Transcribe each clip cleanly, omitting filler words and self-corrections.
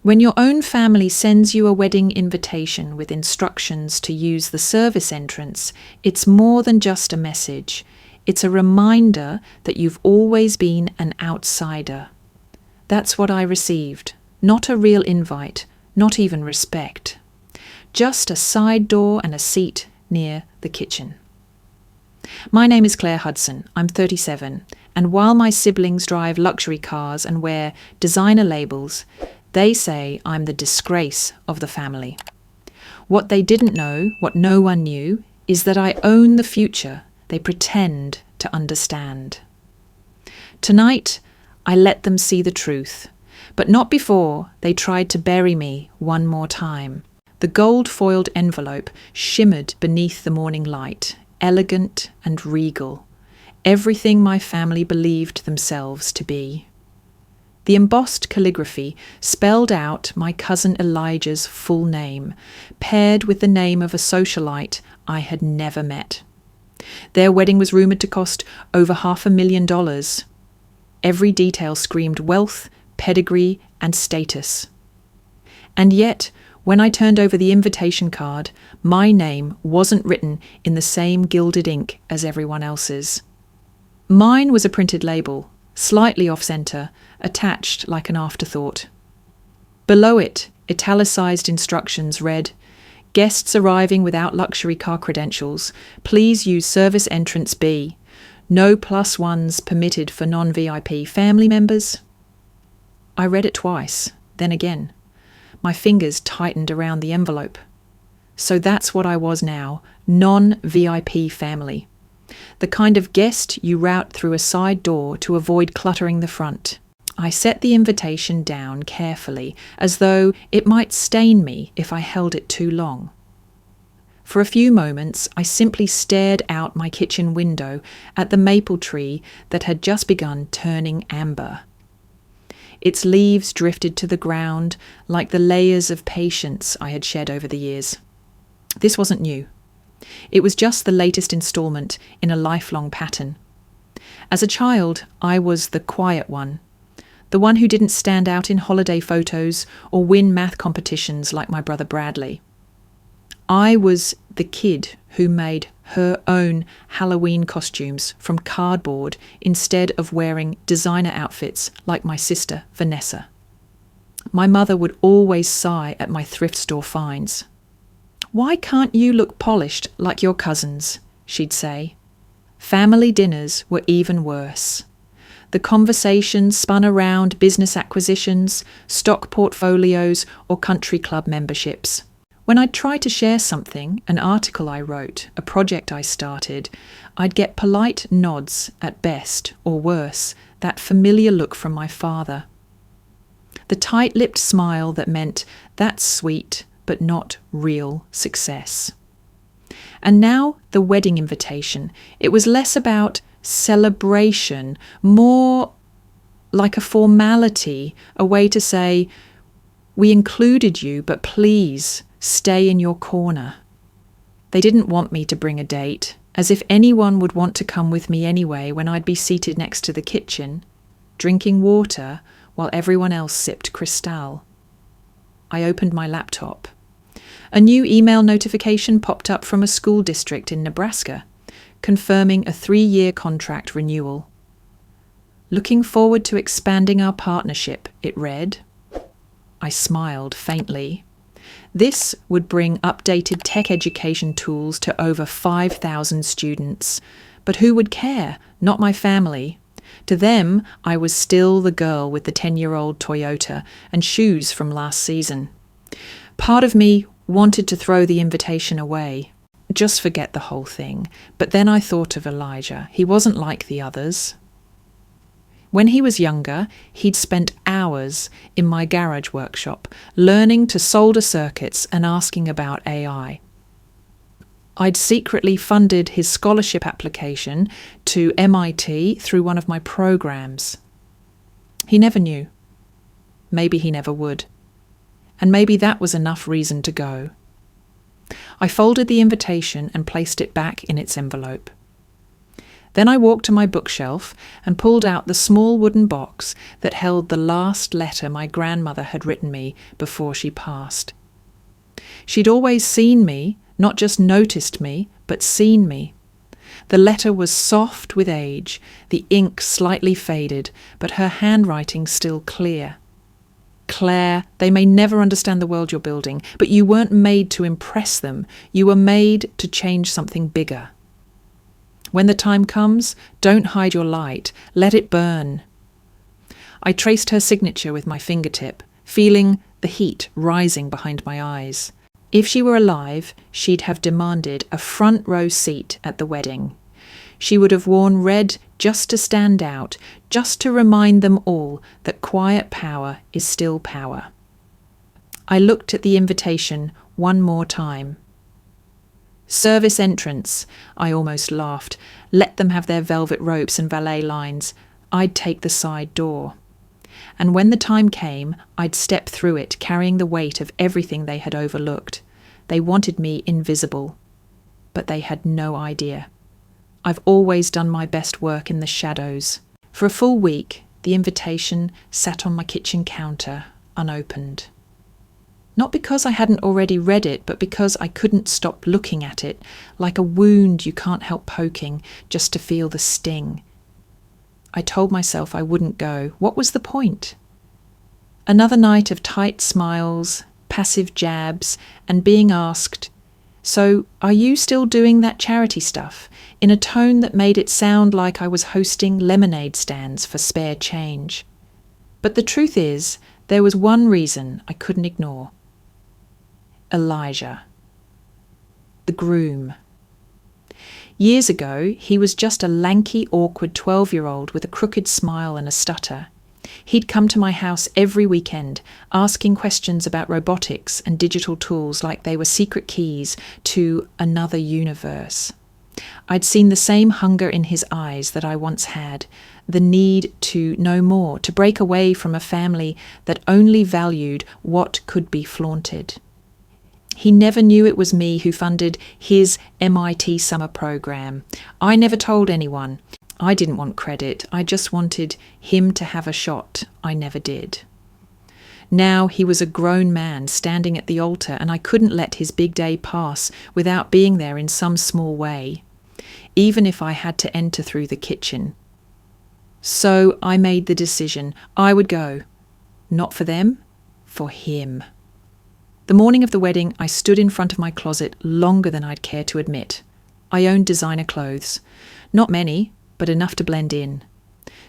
When your own family sends you a wedding invitation with instructions to use the service entrance, it's more than just a message. It's a reminder that you've always been an outsider. That's what I received. Not a real invite, not even respect. Just a side door and a seat near the kitchen. My name is Claire Hudson. I'm 37, and while my siblings drive luxury cars and wear designer labels, they say I'm the disgrace of the family. What they didn't know, what no one knew, is that I own the future they pretend to understand. Tonight, I let them see the truth, but not before they tried to bury me one more time. The gold-foiled envelope shimmered beneath the morning light, elegant and regal, everything my family believed themselves to be. The embossed calligraphy spelled out my cousin Elijah's full name, paired with the name of a socialite I had never met. Their wedding was rumoured to cost over $500,000. Every detail screamed wealth, pedigree, and status. And yet, when I turned over the invitation card, my name wasn't written in the same gilded ink as everyone else's. Mine was a printed label, slightly off-centre, attached like an afterthought. Below it, italicized instructions read, "Guests arriving without luxury car credentials, please use service entrance B. No +1s permitted for non-VIP family members." I read it twice, then again. My fingers tightened around the envelope. So that's what I was now, non-VIP family. The kind of guest you route through a side door to avoid cluttering the front. I set the invitation down carefully, as though it might stain me if I held it too long. For a few moments, I simply stared out my kitchen window at the maple tree that had just begun turning amber. Its leaves drifted to the ground like the layers of patience I had shed over the years. This wasn't new. It was just the latest installment in a lifelong pattern. As a child, I was the quiet one, the one who didn't stand out in holiday photos or win math competitions like my brother Bradley. I was the kid who made her own Halloween costumes from cardboard instead of wearing designer outfits like my sister Vanessa. My mother would always sigh at my thrift store finds. "Why can't you look polished like your cousins?" she'd say. Family dinners were even worse. The conversations spun around business acquisitions, stock portfolios, or country club memberships. When I'd try to share something, an article I wrote, a project I started, I'd get polite nods at best, or worse, that familiar look from my father. The tight-lipped smile that meant, "That's sweet, but not real success." And now the wedding invitation. It was less about celebration, more like a formality, a way to say, "We included you, but please stay in your corner." They didn't want me to bring a date, as if anyone would want to come with me anyway when I'd be seated next to the kitchen, drinking water while everyone else sipped Cristal. I opened my laptop. A new email notification popped up from a school district in Nebraska, confirming a 3-year contract renewal. "Looking forward to expanding our partnership," it read. I smiled faintly. This would bring updated tech education tools to over 5,000 students. But who would care? Not my family. To them, I was still the girl with the 10-year-old Toyota and shoes from last season. Part of me wanted to throw the invitation away, just forget the whole thing. But then I thought of Elijah. He wasn't like the others. When he was younger, he'd spent hours in my garage workshop, learning to solder circuits and asking about AI. I'd secretly funded his scholarship application to MIT through one of my programs. He never knew. Maybe he never would. And maybe that was enough reason to go. I folded the invitation and placed it back in its envelope. Then I walked to my bookshelf and pulled out the small wooden box that held the last letter my grandmother had written me before she passed. She'd always seen me, not just noticed me, but seen me. The letter was soft with age, the ink slightly faded, but her handwriting still clear. Claire, they may never understand the world you're building, but you weren't made to impress them. You were made to change something bigger. When the time comes, don't hide your light. Let it burn. I traced her signature with my fingertip, feeling the heat rising behind my eyes. If she were alive, she'd have demanded a front row seat at the wedding. She would have worn red just to stand out, just to remind them all that quiet power is still power. I looked at the invitation one more time. Service entrance, I almost laughed. Let them have their velvet ropes and valet lines. I'd take the side door. And when the time came, I'd step through it, carrying the weight of everything they had overlooked. They wanted me invisible, but they had no idea. I've always done my best work in the shadows. For a full week, the invitation sat on my kitchen counter, unopened. Not because I hadn't already read it, but because I couldn't stop looking at it, like a wound you can't help poking, just to feel the sting. I told myself I wouldn't go. What was the point? Another night of tight smiles, passive jabs, and being asked, "So, are you still doing that charity stuff?" in a tone that made it sound like I was hosting lemonade stands for spare change. But the truth is, there was one reason I couldn't ignore. Elijah. The groom. Years ago, he was just a lanky, awkward 12-year-old with a crooked smile and a stutter. He'd come to my house every weekend, asking questions about robotics and digital tools like they were secret keys to another universe. I'd seen the same hunger in his eyes that I once had, the need to know more, to break away from a family that only valued what could be flaunted. He never knew it was me who funded his MIT summer program. I never told anyone. I didn't want credit. I just wanted him to have a shot. I never did. Now he was a grown man standing at the altar, and I couldn't let his big day pass without being there in some small way, even if I had to enter through the kitchen. So I made the decision. I would go. Not for them, for him. The morning of the wedding, I stood in front of my closet longer than I'd care to admit. I owned designer clothes. Not many, but enough to blend in.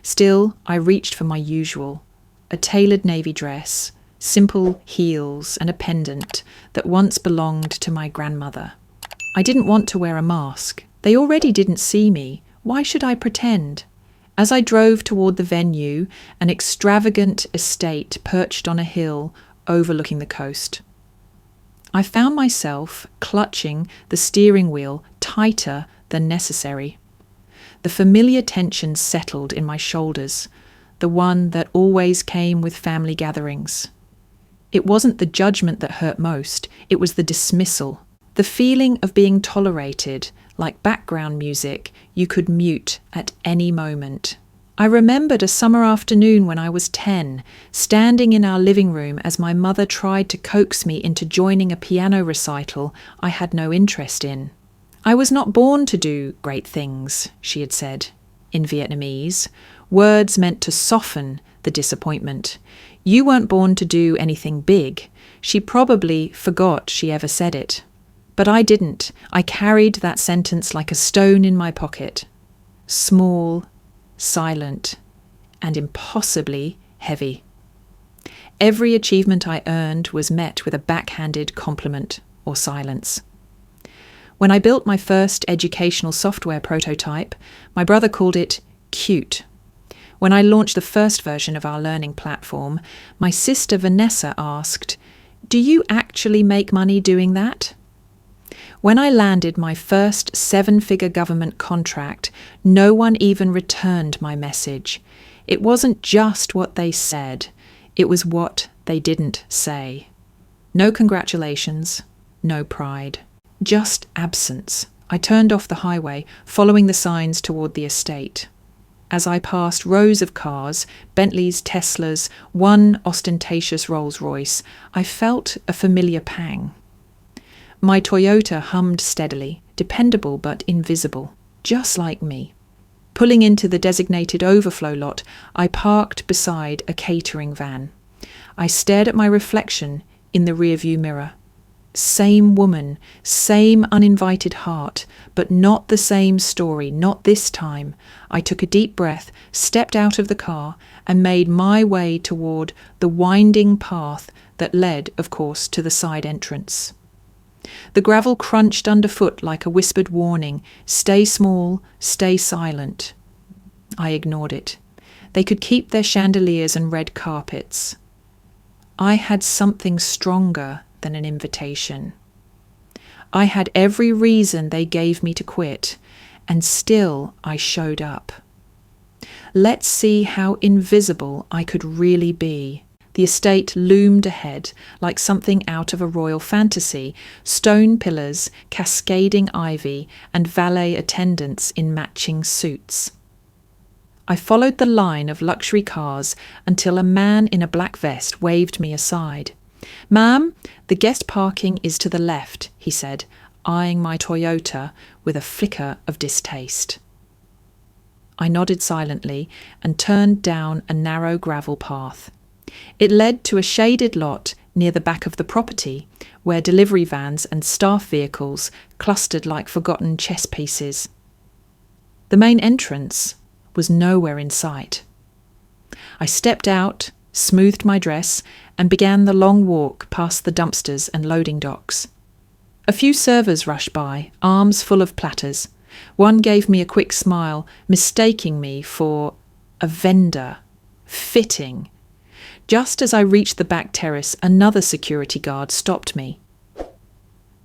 Still, I reached for my usual. A tailored navy dress, simple heels, and a pendant that once belonged to my grandmother. I didn't want to wear a mask. They already didn't see me. Why should I pretend? As I drove toward the venue, an extravagant estate perched on a hill overlooking the coast, I found myself clutching the steering wheel tighter than necessary. The familiar tension settled in my shoulders, the one that always came with family gatherings. It wasn't the judgment that hurt most, it was the dismissal. The feeling of being tolerated, like background music, you could mute at any moment. I remembered a summer afternoon when I was 10, standing in our living room as my mother tried to coax me into joining a piano recital I had no interest in. I was not born to do great things, she had said, in Vietnamese, words meant to soften the disappointment. You weren't born to do anything big. She probably forgot she ever said it. But I didn't. I carried that sentence like a stone in my pocket. Small, silent, and impossibly heavy. Every achievement I earned was met with a backhanded compliment or silence. When I built my first educational software prototype, my brother called it cute. When I launched the first version of our learning platform, my sister Vanessa asked, "Do you actually make money doing that?" When I landed my first 7-figure government contract, no one even returned my message. It wasn't just what they said, it was what they didn't say. No congratulations, no pride, just absence. I turned off the highway, following the signs toward the estate. As I passed rows of cars, Bentleys, Teslas, one ostentatious Rolls-Royce, I felt a familiar pang. My Toyota hummed steadily, dependable but invisible, just like me. Pulling into the designated overflow lot, I parked beside a catering van. I stared at my reflection in the rearview mirror. Same woman, same uninvited heart, but not the same story, not this time. I took a deep breath, stepped out of the car, and made my way toward the winding path that led, of course, to the side entrance. The gravel crunched underfoot like a whispered warning, "Stay small, stay silent." I ignored it. They could keep their chandeliers and red carpets. I had something stronger than an invitation. I had every reason they gave me to quit, and still I showed up. Let's see how invisible I could really be. The estate loomed ahead like something out of a royal fantasy, stone pillars, cascading ivy, and valet attendants in matching suits. I followed the line of luxury cars until a man in a black vest waved me aside. "Ma'am, the guest parking is to the left," he said, eyeing my Toyota with a flicker of distaste. I nodded silently and turned down a narrow gravel path. It led to a shaded lot near the back of the property, where delivery vans and staff vehicles clustered like forgotten chess pieces. The main entrance was nowhere in sight. I stepped out, smoothed my dress, and began the long walk past the dumpsters and loading docks. A few servers rushed by, arms full of platters. One gave me a quick smile, mistaking me for a vendor. Fitting. Just as I reached the back terrace, another security guard stopped me.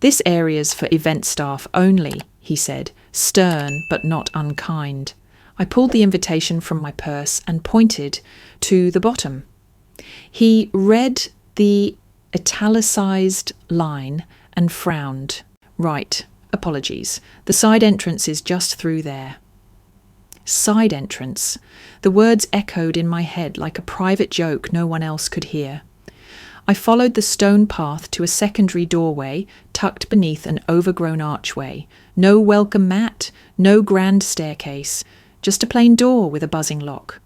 "This area's for event staff only," he said, stern but not unkind. I pulled the invitation from my purse and pointed to the bottom. He read the italicized line and frowned. "Right, apologies. The side entrance is just through there." Side entrance. The words echoed in my head like a private joke no one else could hear. I followed the stone path to a secondary doorway tucked beneath an overgrown archway. No welcome mat, no grand staircase, just a plain door with a buzzing lock.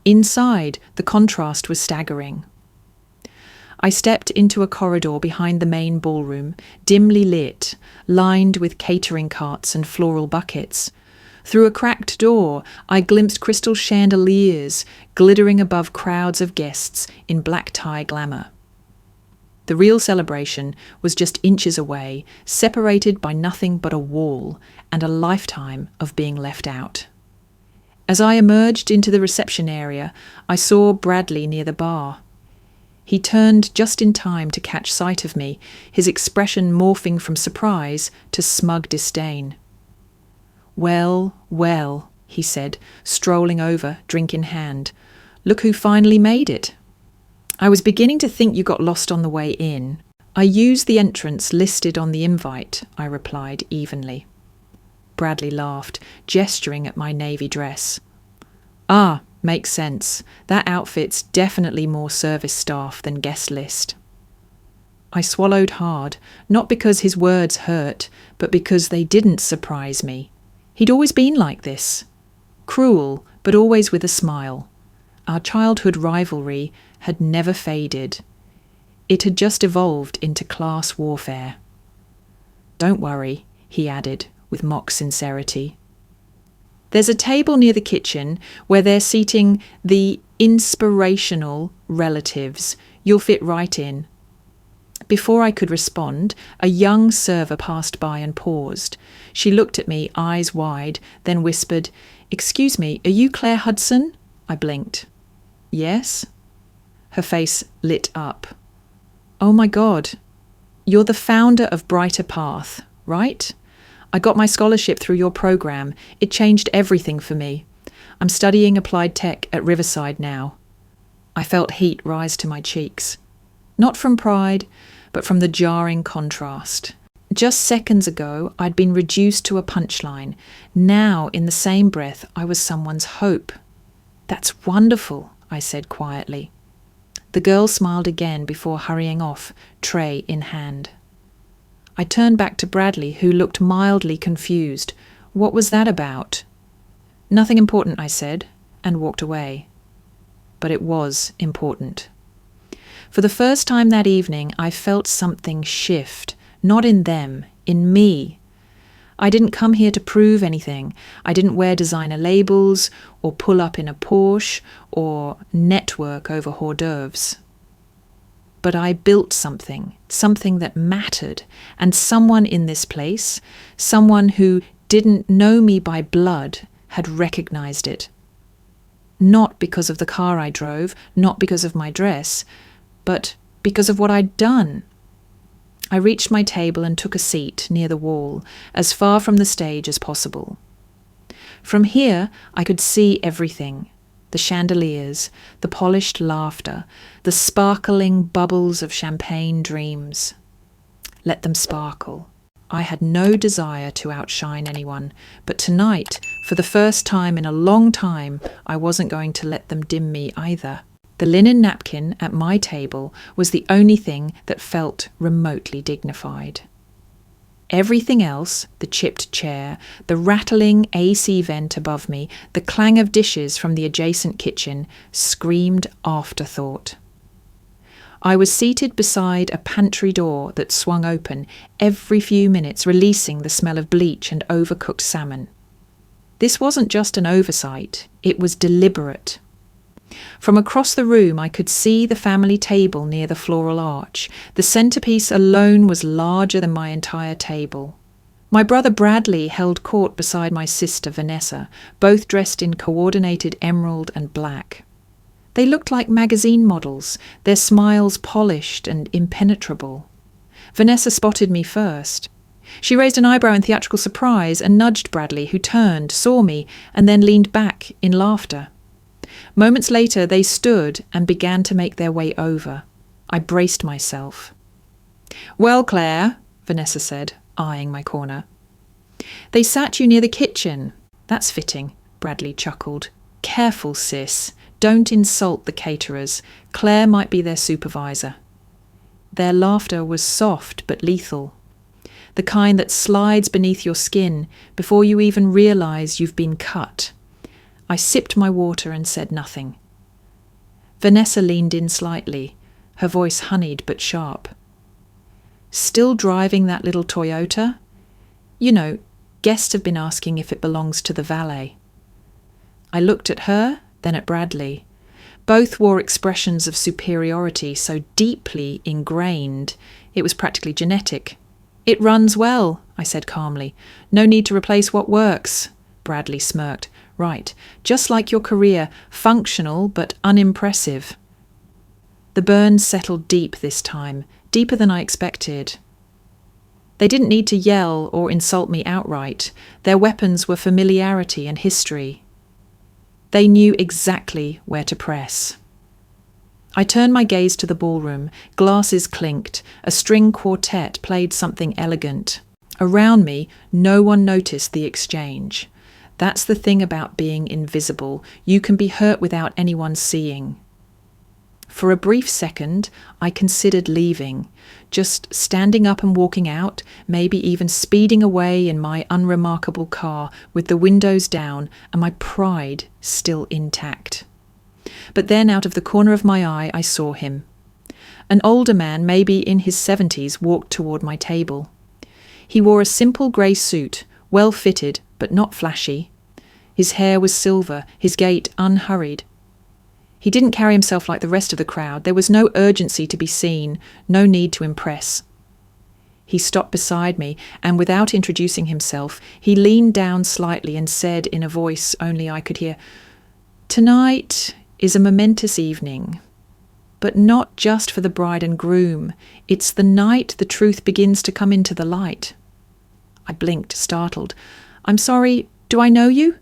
Inside, the contrast was staggering. I stepped into a corridor behind the main ballroom, dimly lit, lined with catering carts and floral buckets. Through a cracked door, I glimpsed crystal chandeliers glittering above crowds of guests in black tie glamour. The real celebration was just inches away, separated by nothing but a wall and a lifetime of being left out. As I emerged into the reception area, I saw Bradley near the bar. He turned just in time to catch sight of me, his expression morphing from surprise to smug disdain. "Well, well," he said, strolling over, drink in hand. "Look who finally made it." "I was beginning to think you got lost on the way in." "I used the entrance listed on the invite," I replied evenly. Bradley laughed, gesturing at my navy dress. "Ah, makes sense. That outfit's definitely more service staff than guest list." I swallowed hard, not because his words hurt, but because they didn't surprise me. He'd always been like this. Cruel, but always with a smile. Our childhood rivalry had never faded. It had just evolved into class warfare. "Don't worry," he added with mock sincerity. "There's a table near the kitchen where they're seating the inspirational relatives. You'll fit right in." Before I could respond, a young server passed by and paused. She looked at me, eyes wide, then whispered, "Excuse me, are you Claire Hudson?" I blinked. "Yes?" Her face lit up. "Oh my God, you're the founder of Brighter Path, right? I got my scholarship through your program. It changed everything for me. I'm studying applied tech at Riverside now." I felt heat rise to my cheeks. Not from pride, but from the jarring contrast. Just seconds ago, I'd been reduced to a punchline. Now, in the same breath, I was someone's hope. "That's wonderful," I said quietly. The girl smiled again before hurrying off, tray in hand. I turned back to Bradley, who looked mildly confused. "What was that about?" "Nothing important," I said, and walked away. But it was important. For the first time that evening, I felt something shift, not in them, in me. I didn't come here to prove anything. I didn't wear designer labels, or pull up in a Porsche, or network over hors d'oeuvres. But I built something that mattered, and someone in this place, someone who didn't know me by blood, had recognized it. Not because of the car I drove, not because of my dress, but because of what I'd done. I reached my table and took a seat near the wall, as far from the stage as possible. From here, I could see everything: the chandeliers, the polished laughter, the sparkling bubbles of champagne dreams. Let them sparkle. I had no desire to outshine anyone, but tonight, for the first time in a long time, I wasn't going to let them dim me either. The linen napkin at my table was the only thing that felt remotely dignified. Everything else, the chipped chair, the rattling AC vent above me, the clang of dishes from the adjacent kitchen, screamed afterthought. I was seated beside a pantry door that swung open every few minutes, releasing the smell of bleach and overcooked salmon. This wasn't just an oversight, it was deliberate. From across the room I could see the family table near the floral arch. The centerpiece alone was larger than my entire table. My brother Bradley held court beside my sister Vanessa, both dressed in coordinated emerald and black. They looked like magazine models, their smiles polished and impenetrable. Vanessa spotted me first. She raised an eyebrow in theatrical surprise and nudged Bradley, who turned, saw me, and then leaned back in laughter. Moments later, they stood and began to make their way over. I braced myself. "Well, Claire," Vanessa said, eyeing my corner. "They sat you near the kitchen." "That's fitting," Bradley chuckled. "Careful, sis. Don't insult the caterers. Claire might be their supervisor." Their laughter was soft but lethal. The kind that slides beneath your skin before you even realize you've been cut. I sipped my water and said nothing. Vanessa leaned in slightly, her voice honeyed but sharp. "Still driving that little Toyota? You know, guests have been asking if it belongs to the valet." I looked at her, then at Bradley. Both wore expressions of superiority so deeply ingrained, it was practically genetic. "It runs well," I said calmly. "No need to replace what works." Bradley smirked. "Right, just like your career, functional but unimpressive." The burn settled deep this time, deeper than I expected. They didn't need to yell or insult me outright. Their weapons were familiarity and history. They knew exactly where to press. I turned my gaze to the ballroom. Glasses clinked. A string quartet played something elegant. Around me, no one noticed the exchange. That's the thing about being invisible. You can be hurt without anyone seeing. For a brief second, I considered leaving, just standing up and walking out, maybe even speeding away in my unremarkable car with the windows down and my pride still intact. But then out of the corner of my eye, I saw him. An older man, maybe in his 70s, walked toward my table. He wore a simple grey suit, well fitted, but not flashy. His hair was silver, his gait unhurried. He didn't carry himself like the rest of the crowd. There was no urgency to be seen, no need to impress. He stopped beside me, and without introducing himself, he leaned down slightly and said in a voice only I could hear, "Tonight is a momentous evening, but not just for the bride and groom. It's the night the truth begins to come into the light." I blinked, startled. "I'm sorry, do I know you?"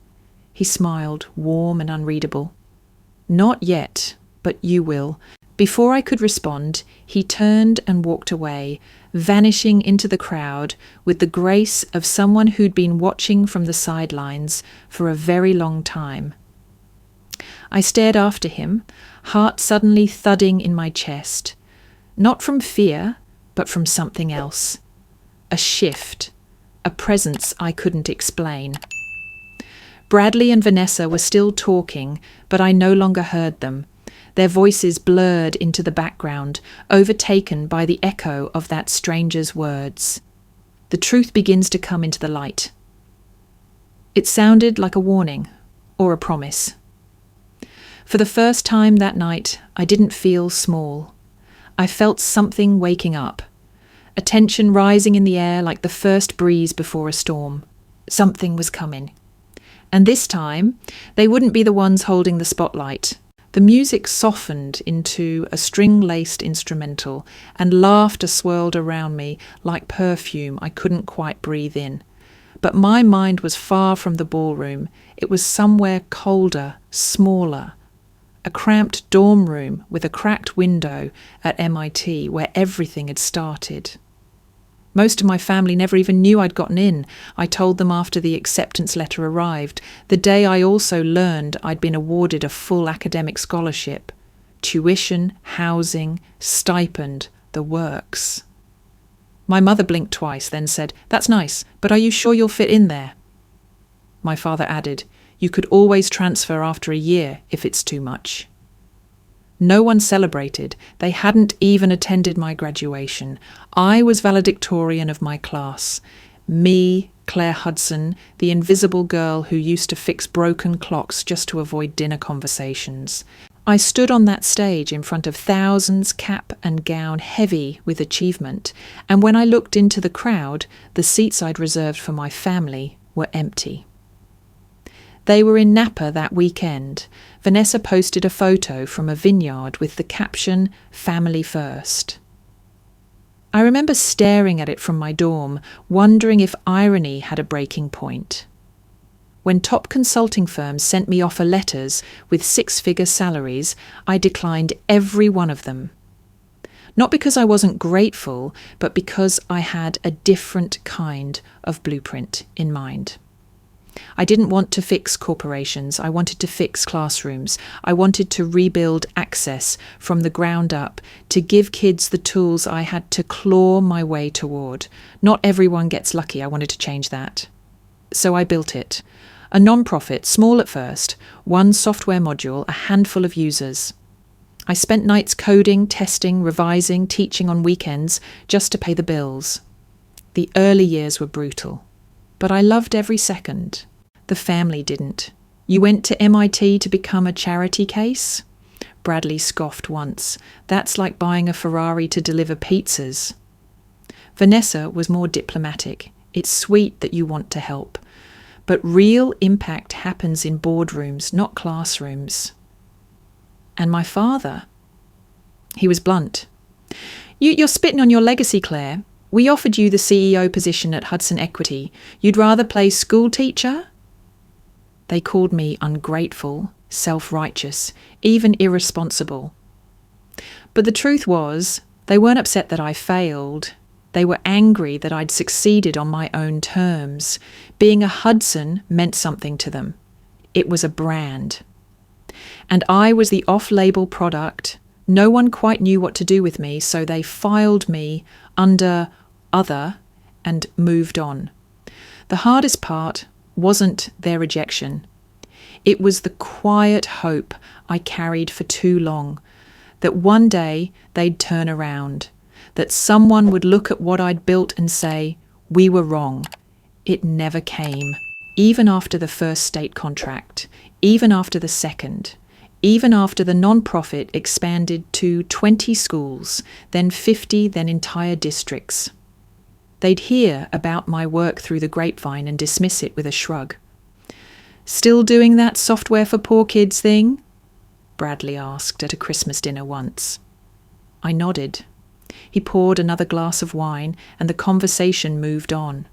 He smiled, warm and unreadable. "Not yet, but you will. Before I could respond, he turned and walked away, vanishing into the crowd with the grace of someone who'd been watching from the sidelines for a very long time. I stared after him, heart suddenly thudding in my chest, not from fear, but from something else. A shift, a presence I couldn't explain. Bradley and Vanessa were still talking, but I no longer heard them. Their voices blurred into the background, overtaken by the echo of that stranger's words. The truth begins to come into the light. It sounded like a warning, or a promise. For the first time that night, I didn't feel small. I felt something waking up, a tension rising in the air like the first breeze before a storm. Something was coming. And this time, they wouldn't be the ones holding the spotlight. The music softened into a string-laced instrumental, and laughter swirled around me like perfume I couldn't quite breathe in. But my mind was far from the ballroom. It was somewhere colder, smaller. A cramped dorm room with a cracked window at MIT where everything had started. Most of my family never even knew I'd gotten in. I told them after the acceptance letter arrived, the day I also learned I'd been awarded a full academic scholarship. Tuition, housing, stipend, the works. My mother blinked twice, then said, "That's nice, but are you sure you'll fit in there?" My father added, "You could always transfer after a year if it's too much." No one celebrated. They hadn't even attended my graduation. I was valedictorian of my class. Me, Claire Hudson, the invisible girl who used to fix broken clocks just to avoid dinner conversations. I stood on that stage in front of thousands, cap and gown heavy with achievement, and when I looked into the crowd, the seats I'd reserved for my family were empty. They were in Napa that weekend. Vanessa posted a photo from a vineyard with the caption, "Family First." I remember staring at it from my dorm, wondering if irony had a breaking point. When top consulting firms sent me offer letters with six-figure salaries, I declined every one of them. Not because I wasn't grateful, but because I had a different kind of blueprint in mind. I didn't want to fix corporations. I wanted to fix classrooms. I wanted to rebuild access from the ground up, to give kids the tools I had to claw my way toward. Not everyone gets lucky. I wanted to change that. So I built it. A non-profit, small at first, one software module, a handful of users. I spent nights coding, testing, revising, teaching on weekends just to pay the bills. The early years were brutal. But I loved every second. The family didn't. "You went to MIT to become a charity case?" Bradley scoffed once. "That's like buying a Ferrari to deliver pizzas." Vanessa was more diplomatic. "It's sweet that you want to help. But real impact happens in boardrooms, not classrooms." And my father? He was blunt. You're spitting on your legacy, Claire. We offered you the CEO position at Hudson Equity. You'd rather play school teacher?" They called me ungrateful, self-righteous, even irresponsible. But the truth was, they weren't upset that I failed. They were angry that I'd succeeded on my own terms. Being a Hudson meant something to them. It was a brand. And I was the off-label product. No one quite knew what to do with me, so they filed me under other and moved on. The hardest part wasn't their rejection. It was the quiet hope I carried for too long, that one day they'd turn around, that someone would look at what I'd built and say, "We were wrong." It never came. Even after the first state contract, even after the second, even after the non-profit expanded to 20 schools, then 50, then entire districts. They'd hear about my work through the grapevine and dismiss it with a shrug. "Still doing that software for poor kids thing?" Bradley asked at a Christmas dinner once. I nodded. He poured another glass of wine, and the conversation moved on.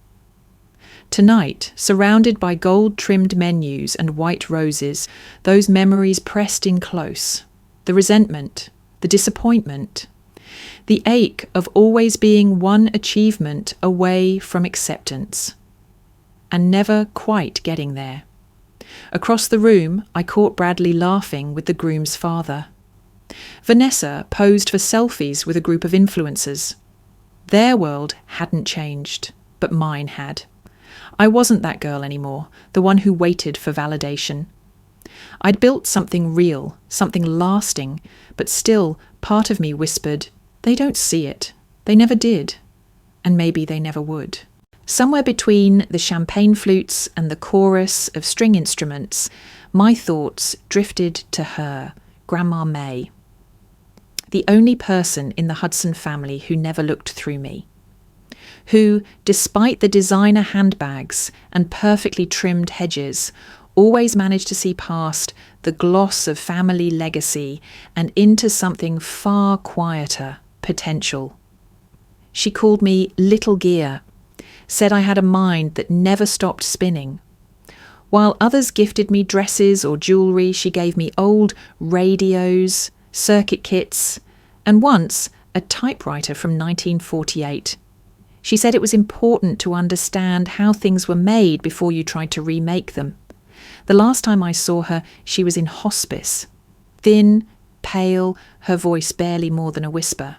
Tonight, surrounded by gold-trimmed menus and white roses, those memories pressed in close. The resentment, the disappointment, the ache of always being one achievement away from acceptance, and never quite getting there. Across the room, I caught Bradley laughing with the groom's father. Vanessa posed for selfies with a group of influencers. Their world hadn't changed, but mine had. I wasn't that girl anymore, the one who waited for validation. I'd built something real, something lasting, but still part of me whispered, they don't see it. They never did. And maybe they never would. Somewhere between the champagne flutes and the chorus of string instruments, my thoughts drifted to her, Grandma May, the only person in the Hudson family who never looked through me, who, despite the designer handbags and perfectly trimmed hedges, always managed to see past the gloss of family legacy and into something far quieter, potential. She called me Little Gear, said I had a mind that never stopped spinning. While others gifted me dresses or jewellery, she gave me old radios, circuit kits, and once a typewriter from 1948. She said it was important to understand how things were made before you tried to remake them. The last time I saw her, she was in hospice. Thin, pale, her voice barely more than a whisper.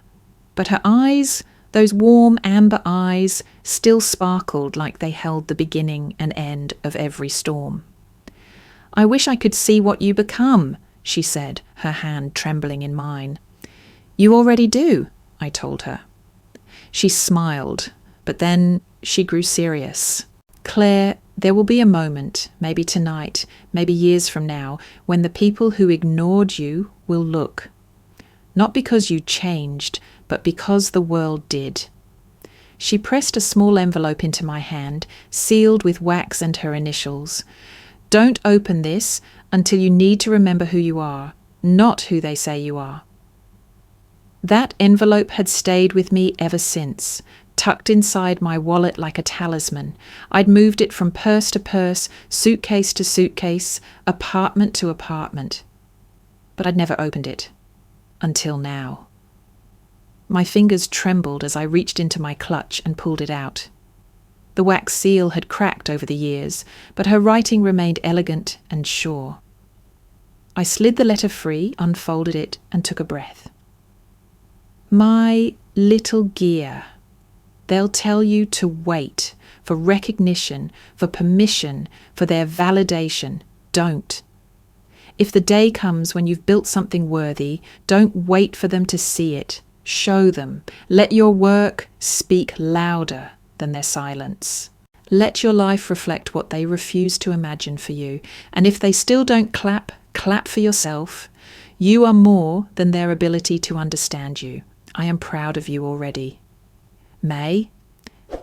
But her eyes, those warm amber eyes, still sparkled like they held the beginning and end of every storm. I wish I could see what you become, she said, her hand trembling in mine. You already do, I told her. She smiled, but then she grew serious. Claire, there will be a moment, maybe tonight, maybe years from now, when the people who ignored you will look. Not because you changed, but because the world did. She pressed a small envelope into my hand, sealed with wax and her initials. Don't open this until you need to remember who you are, not who they say you are. That envelope had stayed with me ever since, tucked inside my wallet like a talisman. I'd moved it from purse to purse, suitcase to suitcase, apartment to apartment. But I'd never opened it. Until now. My fingers trembled as I reached into my clutch and pulled it out. The wax seal had cracked over the years, but her writing remained elegant and sure. I slid the letter free, unfolded it, and took a breath. My little gear. They'll tell you to wait for recognition, for permission, for their validation. Don't. If the day comes when you've built something worthy, don't wait for them to see it. Show them. Let your work speak louder than their silence. Let your life reflect what they refuse to imagine for you. And if they still don't clap, clap for yourself. You are more than their ability to understand you. I am proud of you already. May,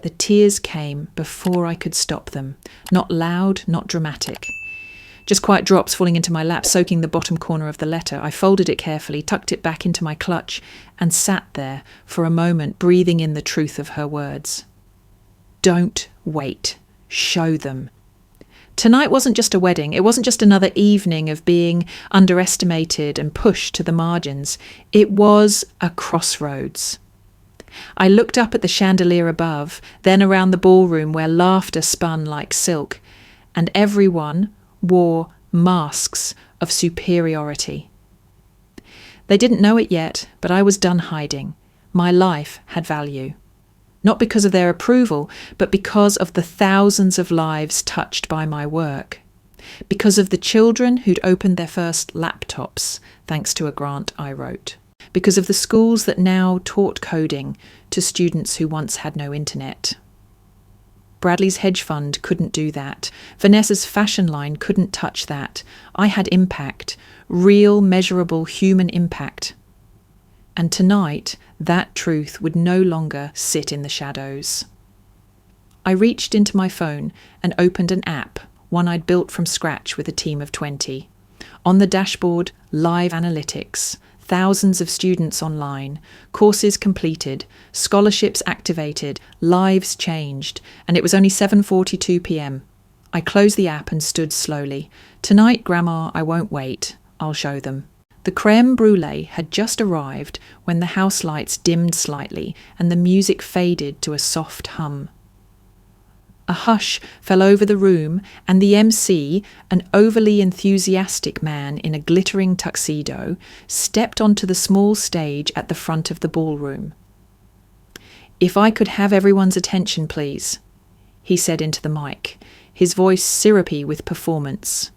the tears came before I could stop them. Not loud, not dramatic. Just quiet drops falling into my lap, soaking the bottom corner of the letter. I folded it carefully, tucked it back into my clutch, and sat there for a moment, breathing in the truth of her words. Don't wait. Show them. Tonight wasn't just a wedding. It wasn't just another evening of being underestimated and pushed to the margins. It was a crossroads. I looked up at the chandelier above, then around the ballroom where laughter spun like silk, and everyone wore masks of superiority. They didn't know it yet, but I was done hiding. My life had value. Not because of their approval, but because of the thousands of lives touched by my work. Because of the children who'd opened their first laptops, thanks to a grant I wrote. Because of the schools that now taught coding to students who once had no internet. Bradley's hedge fund couldn't do that. Vanessa's fashion line couldn't touch that. I had impact, real, measurable human impact. And tonight, that truth would no longer sit in the shadows. I reached into my phone and opened an app, one I'd built from scratch with a team of 20. On the dashboard, live analytics, thousands of students online, courses completed, scholarships activated, lives changed, and it was only 7:42 p.m. I closed the app and stood slowly. Tonight, Grandma, I won't wait. I'll show them. The crème brûlée had just arrived when the house lights dimmed slightly and the music faded to a soft hum. A hush fell over the room, and the MC, an overly enthusiastic man in a glittering tuxedo, stepped onto the small stage at the front of the ballroom. "If I could have everyone's attention, please," he said into the mic, his voice syrupy with performance.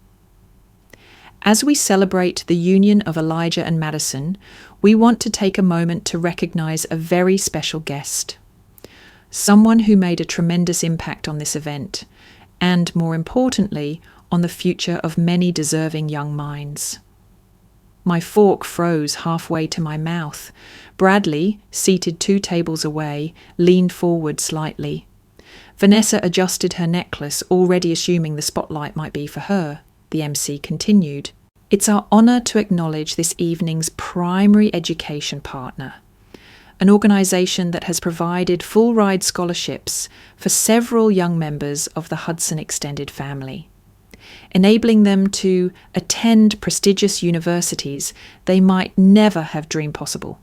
As we celebrate the union of Elijah and Madison, we want to take a moment to recognize a very special guest. Someone who made a tremendous impact on this event, and more importantly, on the future of many deserving young minds. My fork froze halfway to my mouth. Bradley, seated 2 tables away, leaned forward slightly. Vanessa adjusted her necklace, already assuming the spotlight might be for her. The MC continued. "It's our honour to acknowledge this evening's primary education partner, an organisation that has provided full-ride scholarships for several young members of the Hudson extended family, enabling them to attend prestigious universities they might never have dreamed possible."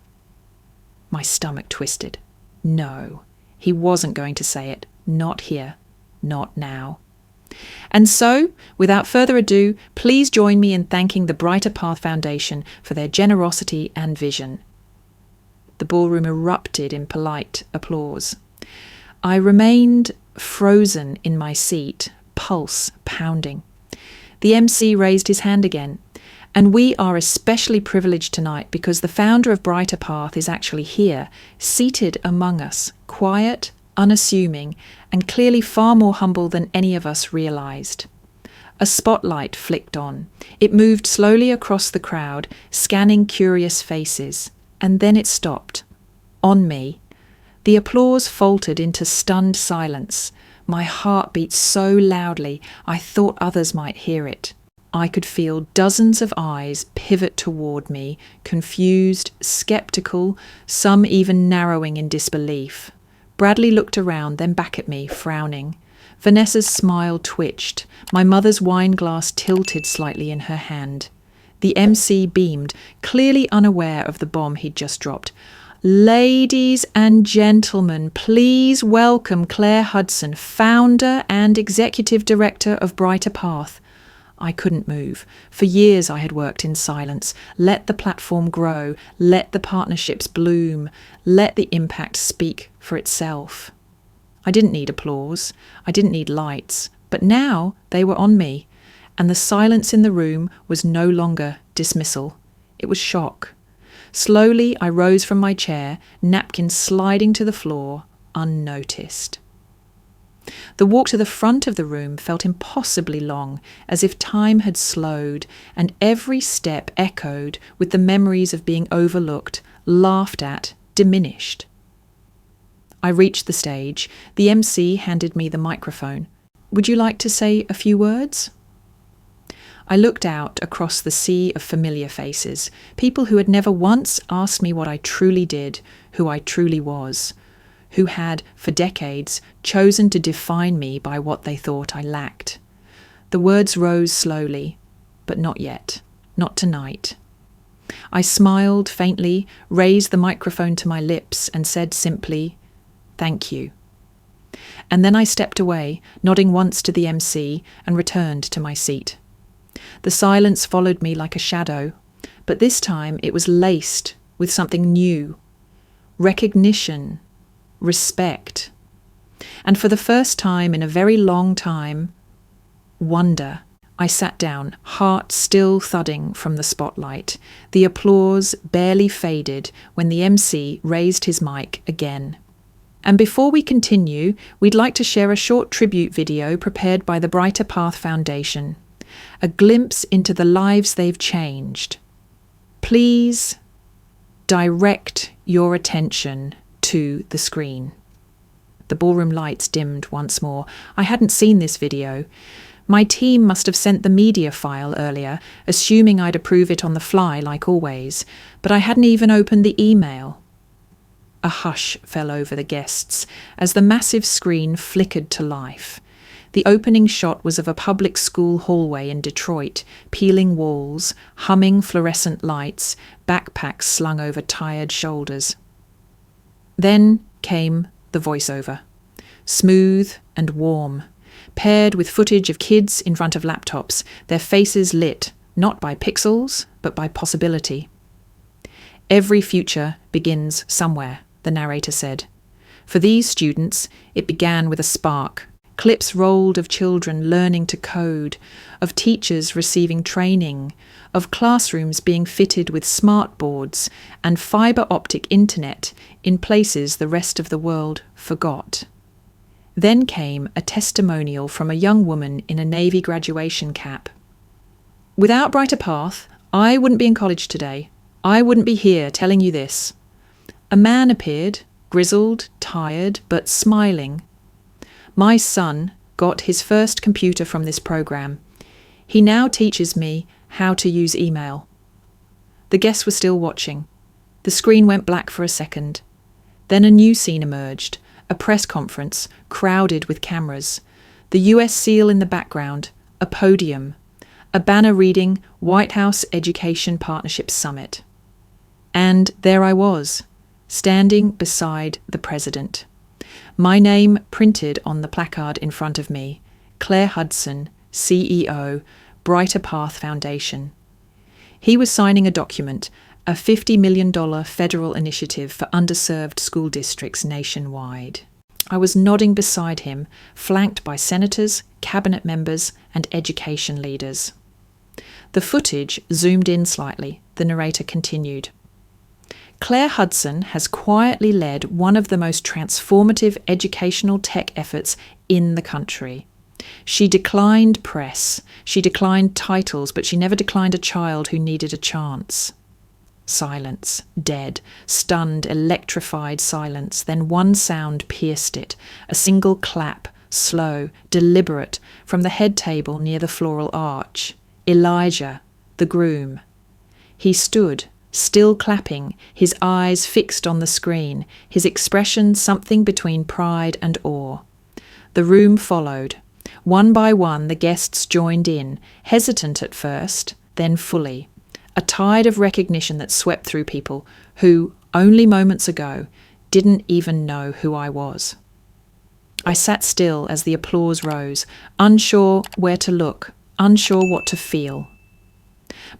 My stomach twisted. No, he wasn't going to say it. Not here. Not now. And so, without further ado, please join me in thanking the Brighter Path Foundation for their generosity and vision. The ballroom erupted in polite applause. I remained frozen in my seat, pulse pounding. The MC raised his hand again. And we are especially privileged tonight because the founder of Brighter Path is actually here, seated among us, quiet, unassuming, and clearly far more humble than any of us realized. A spotlight flicked on. It moved slowly across the crowd, scanning curious faces, and then it stopped. On me. The applause faltered into stunned silence. My heart beat so loudly I thought others might hear it. I could feel dozens of eyes pivot toward me, confused, skeptical, some even narrowing in disbelief. Bradley looked around, then back at me, frowning. Vanessa's smile twitched. My mother's wine glass tilted slightly in her hand. The MC beamed, clearly unaware of the bomb he'd just dropped. "Ladies and gentlemen, please welcome Claire Hudson, founder and executive director of Brighter Path." I couldn't move. For years I had worked in silence. Let the platform grow. Let the partnerships bloom. Let the impact speak for itself. I didn't need applause. I didn't need lights. But now they were on me. And the silence in the room was no longer dismissal. It was shock. Slowly I rose from my chair, napkin sliding to the floor, unnoticed. The walk to the front of the room felt impossibly long, as if time had slowed, and every step echoed with the memories of being overlooked, laughed at, diminished. I reached the stage. The MC handed me the microphone. "Would you like to say a few words?" I looked out across the sea of familiar faces, people who had never once asked me what I truly did, who I truly was, who had, for decades, chosen to define me by what they thought I lacked. The words rose slowly, but not yet, not tonight. I smiled faintly, raised the microphone to my lips, and said simply, "Thank you." And then I stepped away, nodding once to the MC, and returned to my seat. The silence followed me like a shadow, but this time it was laced with something new. Recognition. Respect. And for the first time in a very long time, wonder. I sat down, heart still thudding from the spotlight. The applause barely faded when the MC raised his mic again. And before we continue, we'd like to share a short tribute video prepared by the Brighter Path Foundation. A glimpse into the lives they've changed. Please direct your attention to the screen. The ballroom lights dimmed once more. I hadn't seen this video. My team must have sent the media file earlier, assuming I'd approve it on the fly like always, but I hadn't even opened the email. A hush fell over the guests as the massive screen flickered to life. The opening shot was of a public school hallway in Detroit, peeling walls, humming fluorescent lights, backpacks slung over tired shoulders. Then came the voiceover, smooth and warm, paired with footage of kids in front of laptops, their faces lit, not by pixels, but by possibility. Every future begins somewhere, the narrator said. For these students, it began with a spark. Clips rolled of children learning to code, of teachers receiving training, of classrooms being fitted with smart boards and fibre optic internet in places the rest of the world forgot. Then came a testimonial from a young woman in a Navy graduation cap. Without Brighter Path, I wouldn't be in college today. I wouldn't be here telling you this. A man appeared, grizzled, tired, but smiling. My son got his first computer from this program. He now teaches me how to use email. The guests were still watching. The screen went black for a second. Then a new scene emerged, a press conference crowded with cameras, the US seal in the background, a podium, a banner reading White House Education Partnership Summit. And there I was, standing beside the president. My name printed on the placard in front of me, Claire Hudson, CEO, Brighter Path Foundation. He was signing a document, a $50 million federal initiative for underserved school districts nationwide. I was nodding beside him, flanked by senators, cabinet members, and education leaders. The footage zoomed in slightly. The narrator continued. Claire Hudson has quietly led one of the most transformative educational tech efforts in the country. She declined press, she declined titles, but she never declined a child who needed a chance. Silence, dead, stunned, electrified silence. Then one sound pierced it, a single clap, slow, deliberate, from the head table near the floral arch. Elijah, the groom. He stood, still clapping, his eyes fixed on the screen, his expression something between pride and awe. The room followed. One by one the guests joined in, hesitant at first, then fully. A tide of recognition that swept through people who, only moments ago, didn't even know who I was. I sat still as the applause rose, unsure where to look, unsure what to feel.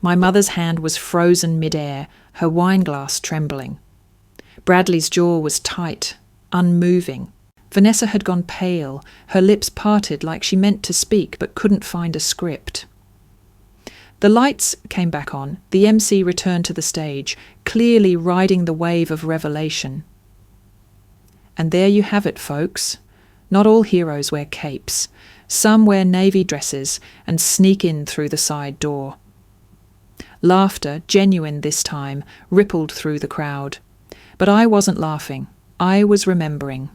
My mother's hand was frozen mid-air, her wineglass trembling. Bradley's jaw was tight, unmoving. Vanessa had gone pale, her lips parted like she meant to speak but couldn't find a script. The lights came back on. The MC returned to the stage, clearly riding the wave of revelation. And there you have it, folks. Not all heroes wear capes. Some wear navy dresses and sneak in through the side door. Laughter, genuine this time, rippled through the crowd. But I wasn't laughing. I was remembering.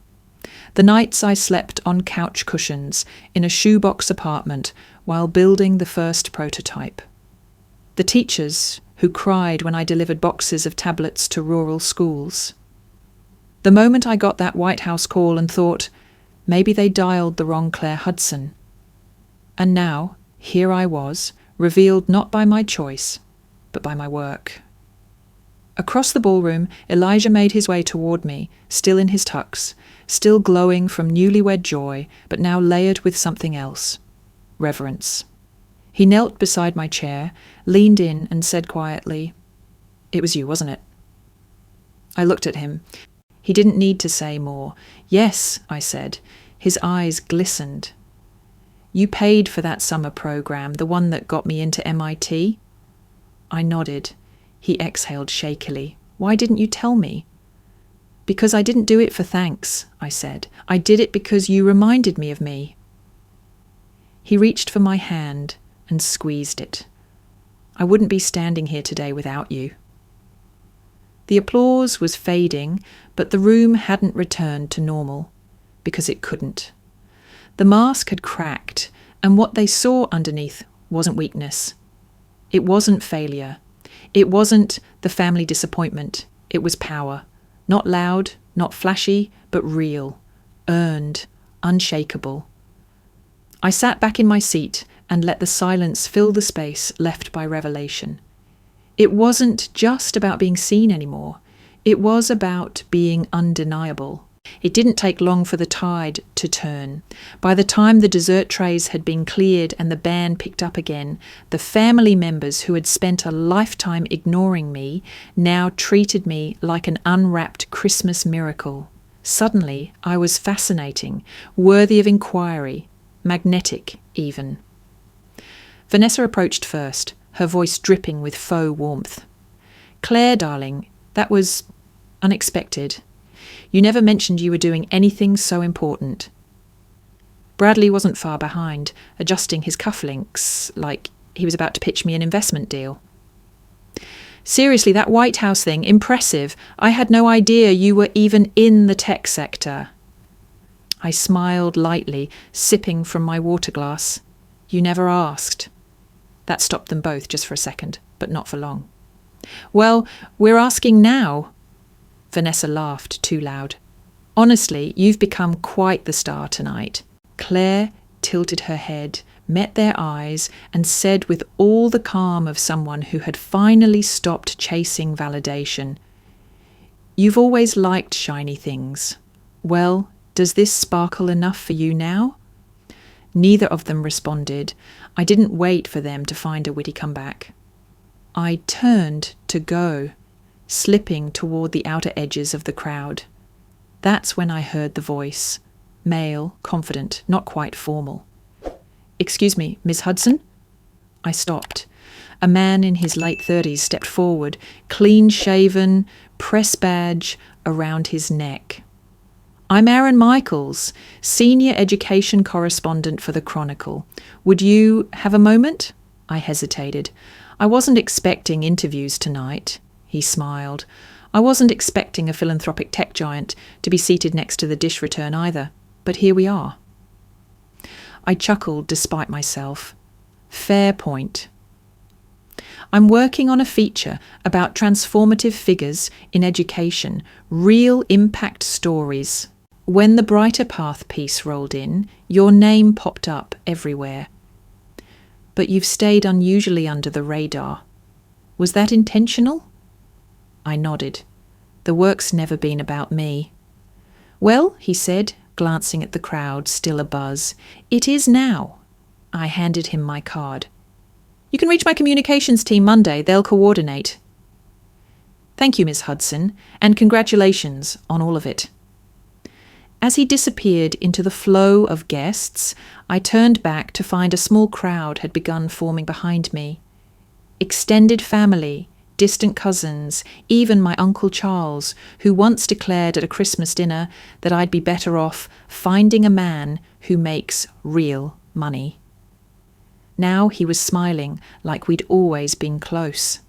The nights I slept on couch cushions in a shoebox apartment while building the first prototype. The teachers who cried when I delivered boxes of tablets to rural schools. The moment I got that White House call and thought, maybe they dialed the wrong Claire Hudson. And now, here I was, revealed not by my choice, but by my work. Across the ballroom, Elijah made his way toward me, still in his tux, still glowing from newlywed joy, but now layered with something else. Reverence. He knelt beside my chair, leaned in and said quietly, "It was you, wasn't it?" I looked at him. He didn't need to say more. "Yes," I said. His eyes glistened. "You paid for that summer program, the one that got me into MIT?" I nodded. He exhaled shakily. "Why didn't you tell me?" "Because I didn't do it for thanks," I said. "I did it because you reminded me of me." He reached for my hand and squeezed it. "I wouldn't be standing here today without you." The applause was fading, but the room hadn't returned to normal, because it couldn't. The mask had cracked, and what they saw underneath wasn't weakness. It wasn't failure. It wasn't the family disappointment. It was power. Not loud, not flashy, but real, earned, unshakable. I sat back in my seat and let the silence fill the space left by revelation. It wasn't just about being seen anymore. It was about being undeniable. It didn't take long for the tide to turn. By the time the dessert trays had been cleared and the band picked up again, the family members who had spent a lifetime ignoring me now treated me like an unwrapped Christmas miracle. Suddenly, I was fascinating, worthy of inquiry, magnetic even. Vanessa approached first, her voice dripping with faux warmth. "Claire, darling, that was unexpected. You never mentioned you were doing anything so important." Bradley wasn't far behind, adjusting his cufflinks like he was about to pitch me an investment deal. "Seriously, that White House thing, impressive. I had no idea you were even in the tech sector." I smiled lightly, sipping from my water glass. "You never asked." That stopped them both just for a second, but not for long. "Well, we're asking now." Vanessa laughed too loud. "Honestly, you've become quite the star tonight." Claire tilted her head, met their eyes, and said with all the calm of someone who had finally stopped chasing validation, "You've always liked shiny things. Well, does this sparkle enough for you now?" Neither of them responded. I didn't wait for them to find a witty comeback. I turned to go, slipping toward the outer edges of the crowd. That's when I heard the voice, male, confident, not quite formal. "Excuse me, Miss Hudson?" I stopped. A man in his late 30s stepped forward, clean-shaven, press badge around his neck. "I'm Aaron Michaels, Senior Education Correspondent for the Chronicle. Would you have a moment?" I hesitated. I wasn't expecting interviews tonight. He smiled. I wasn't expecting a philanthropic tech giant to be seated next to the dish return either, but here we are. I chuckled despite myself. Fair point. "I'm working on a feature about transformative figures in education, real impact stories. When the Brighter Path piece rolled in, your name popped up everywhere. But you've stayed unusually under the radar. Was that intentional?" I nodded. "The work's never been about me." "Well," he said, glancing at the crowd, still abuzz, "it is now." I handed him my card. "You can reach my communications team Monday. They'll coordinate." "Thank you, Miss Hudson, and congratulations on all of it." As he disappeared into the flow of guests, I turned back to find a small crowd had begun forming behind me. Extended family, distant cousins, even my Uncle Charles, who once declared at a Christmas dinner that I'd be better off finding a man who makes real money. Now he was smiling like we'd always been close.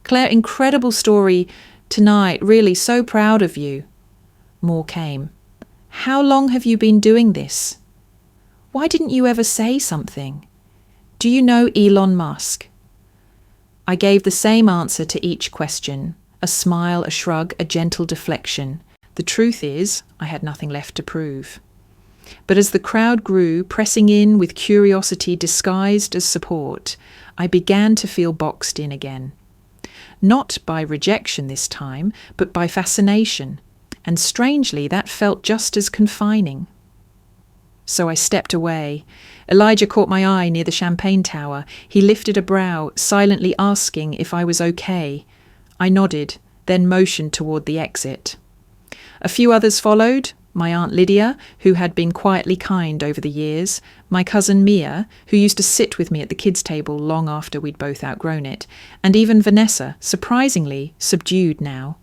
"Claire, incredible story tonight, really so proud of you." More came. "How long have you been doing this? Why didn't you ever say something? Do you know Elon Musk?" I gave the same answer to each question, a smile, a shrug, a gentle deflection. The truth is, I had nothing left to prove. But as the crowd grew, pressing in with curiosity disguised as support, I began to feel boxed in again. Not by rejection this time, but by fascination. And strangely, that felt just as confining. So I stepped away. Elijah caught my eye near the champagne tower. He lifted a brow, silently asking if I was okay. I nodded, then motioned toward the exit. A few others followed. My Aunt Lydia, who had been quietly kind over the years, my cousin Mia, who used to sit with me at the kids' table long after we'd both outgrown it, and even Vanessa, surprisingly subdued now.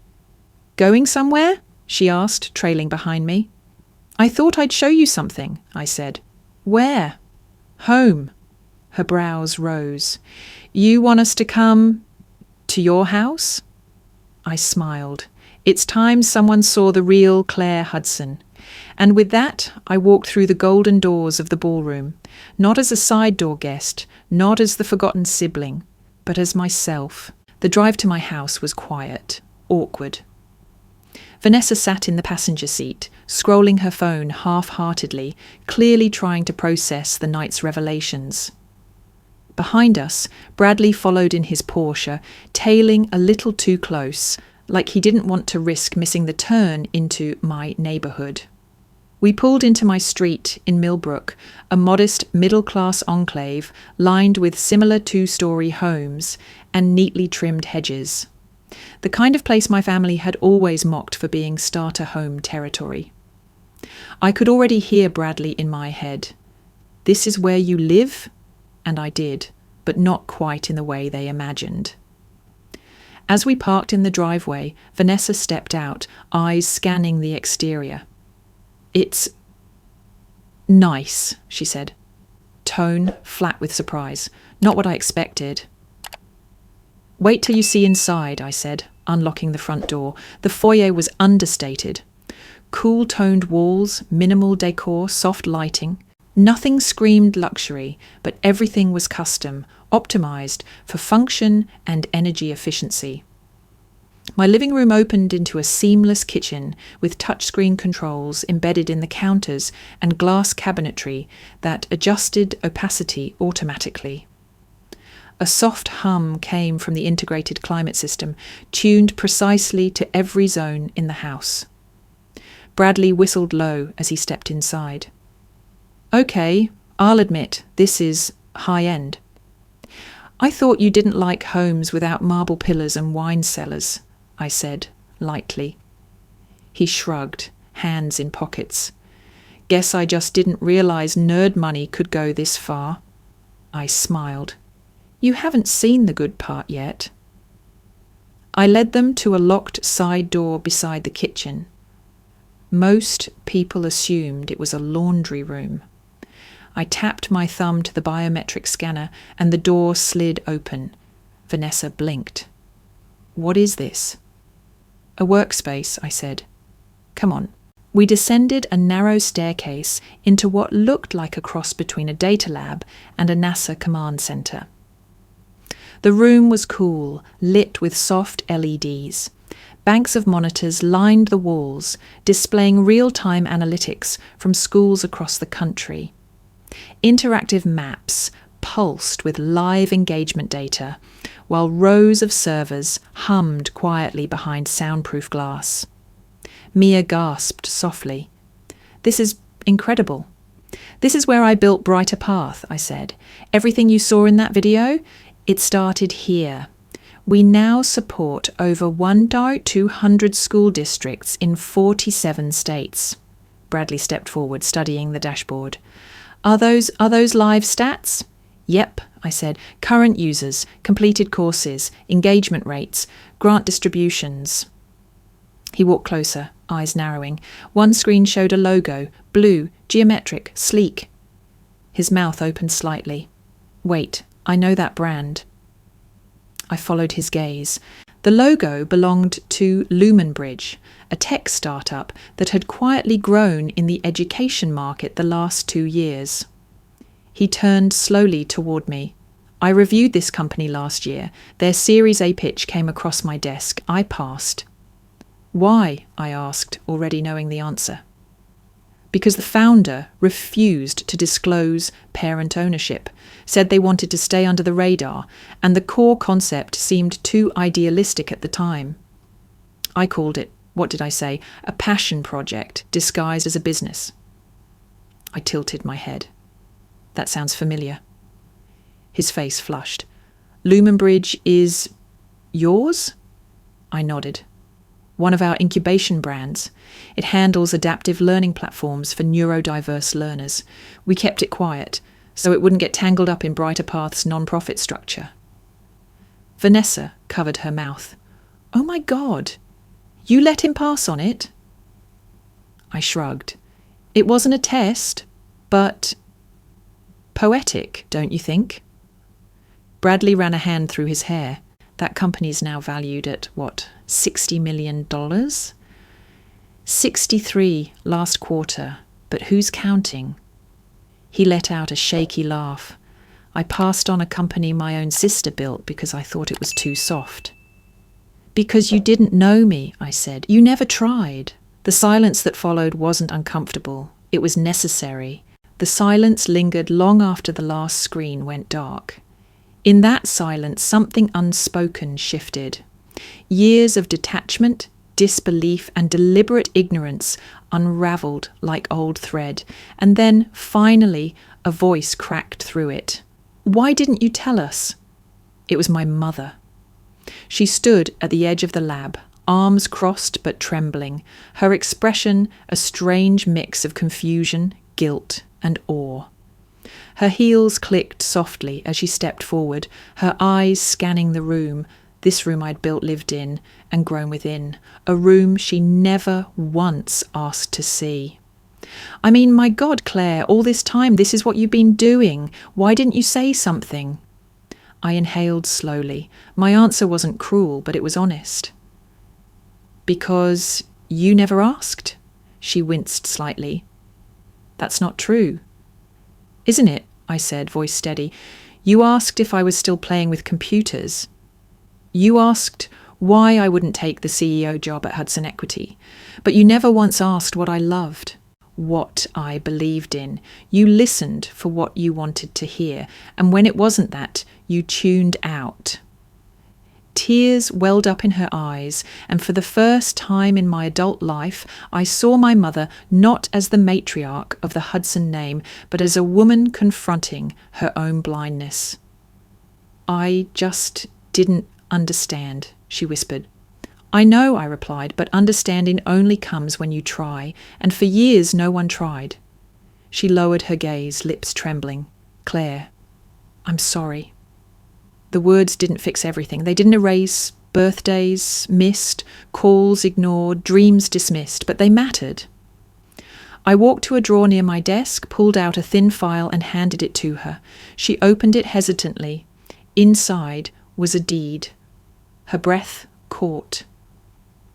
"Going somewhere?" she asked, trailing behind me. "I thought I'd show you something," I said. "Where?" "Home." Her brows rose. "You want us to come to your house?" I smiled. It's time someone saw the real Claire Hudson. And with that, I walked through the golden doors of the ballroom, not as a side door guest, not as the forgotten sibling, but as myself. The drive to my house was quiet, awkward. Vanessa sat in the passenger seat, scrolling her phone half-heartedly, clearly trying to process the night's revelations. Behind us, Bradley followed in his Porsche, tailing a little too close, like he didn't want to risk missing the turn into my neighbourhood. We pulled into my street in Millbrook, a modest middle-class enclave lined with similar two-storey homes and neatly trimmed hedges. The kind of place my family had always mocked for being starter home territory. I could already hear Bradley in my head. "This is where you live?" And I did, but not quite in the way they imagined. As we parked in the driveway, Vanessa stepped out, eyes scanning the exterior. "It's nice," she said. Tone flat with surprise. Not what I expected. "Wait till you see inside," I said, unlocking the front door. The foyer was understated. Cool-toned walls, minimal decor, soft lighting. Nothing screamed luxury, but everything was custom, optimized for function and energy efficiency. My living room opened into a seamless kitchen with touchscreen controls embedded in the counters and glass cabinetry that adjusted opacity automatically. A soft hum came from the integrated climate system, tuned precisely to every zone in the house. Bradley whistled low as he stepped inside. "Okay, I'll admit, this is high-end." "I thought you didn't like homes without marble pillars and wine cellars," I said, lightly. He shrugged, hands in pockets. "Guess I just didn't realize nerd money could go this far." I smiled. "You haven't seen the good part yet." I led them to a locked side door beside the kitchen. Most people assumed it was a laundry room. I tapped my thumb to the biometric scanner and the door slid open. Vanessa blinked. "What is this?" "A workspace," I said. "Come on." We descended a narrow staircase into what looked like a cross between a data lab and a NASA command center. The room was cool, lit with soft LEDs. Banks of monitors lined the walls, displaying real-time analytics from schools across the country. Interactive maps pulsed with live engagement data, while rows of servers hummed quietly behind soundproof glass. Mia gasped softly. "This is incredible." "This is where I built Brighter Path," I said. "Everything you saw in that video, it started here. We now support over 1,200 school districts in 47 states." Bradley stepped forward, studying the dashboard. Are those live stats?" "Yep," I said. "Current users, completed courses, engagement rates, grant distributions." He walked closer, eyes narrowing. One screen showed a logo, blue, geometric, sleek. His mouth opened slightly. "Wait, I know that brand." I followed his gaze. The logo belonged to Lumenbridge, a tech startup that had quietly grown in the education market the last 2 years. He turned slowly toward me. "I reviewed this company last year. Their Series A pitch came across my desk. I passed." "Why?" I asked, already knowing the answer. "Because the founder refused to disclose parent ownership, said they wanted to stay under the radar, and the core concept seemed too idealistic at the time. I called it, what did I say, a passion project disguised as a business." I tilted my head. "That sounds familiar." His face flushed. "Lumenbridge is yours?" I nodded. "One of our incubation brands. It handles adaptive learning platforms for neurodiverse learners. We kept it quiet, so it wouldn't get tangled up in Brighter Path's non-profit structure." Vanessa covered her mouth. "Oh my God! You let him pass on it?" I shrugged. "It wasn't a test, but poetic, don't you think?" Bradley ran a hand through his hair. That company's now valued at, $60 million? 63 last quarter, but who's counting? He let out a shaky laugh. "I passed on a company my own sister built because I thought it was too soft." Because you didn't know me, I said. You never tried. The silence that followed wasn't uncomfortable. It was necessary. The silence lingered long after the last screen went dark. In that silence, something unspoken shifted. Years of detachment, disbelief, and deliberate ignorance unravelled like old thread, and then, finally, a voice cracked through it. Why didn't you tell us? It was my mother. She stood at the edge of the lab, arms crossed but trembling, her expression a strange mix of confusion, guilt, and awe. Her heels clicked softly as she stepped forward, her eyes scanning the room, this room I'd lived in, and grown within, a room she never once asked to see. I mean, my God, Claire, all this time, this is what you've been doing. Why didn't you say something? I inhaled slowly. My answer wasn't cruel, but it was honest. Because you never asked? She winced slightly. That's not true. Isn't it? I said, voice steady. You asked if I was still playing with computers. You asked why I wouldn't take the CEO job at Hudson Equity. But you never once asked what I loved, what I believed in. You listened for what you wanted to hear, and when it wasn't that, you tuned out. Tears welled up in her eyes, and for the first time in my adult life, I saw my mother not as the matriarch of the Hudson name, but as a woman confronting her own blindness. I just didn't understand, she whispered. I know, I replied, but understanding only comes when you try, and for years no one tried. She lowered her gaze, lips trembling. Claire, I'm sorry. The words didn't fix everything. They didn't erase birthdays missed, calls ignored, dreams dismissed, but they mattered. I walked to a drawer near my desk, pulled out a thin file and handed it to her. She opened it hesitantly. Inside was a deed. Her breath caught.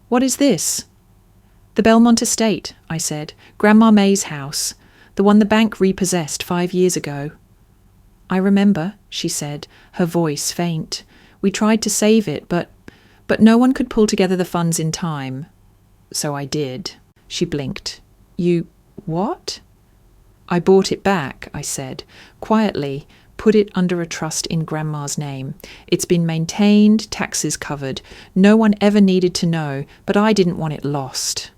What is this? The Belmont estate, I said. Grandma May's house. The one the bank repossessed 5 years ago. I remember, she said, her voice faint. We tried to save it, but no one could pull together the funds in time. So I did. She blinked. You what? I bought it back, I said, quietly, put it under a trust in Grandma's name. It's been maintained, taxes covered. No one ever needed to know, but I didn't want it lost.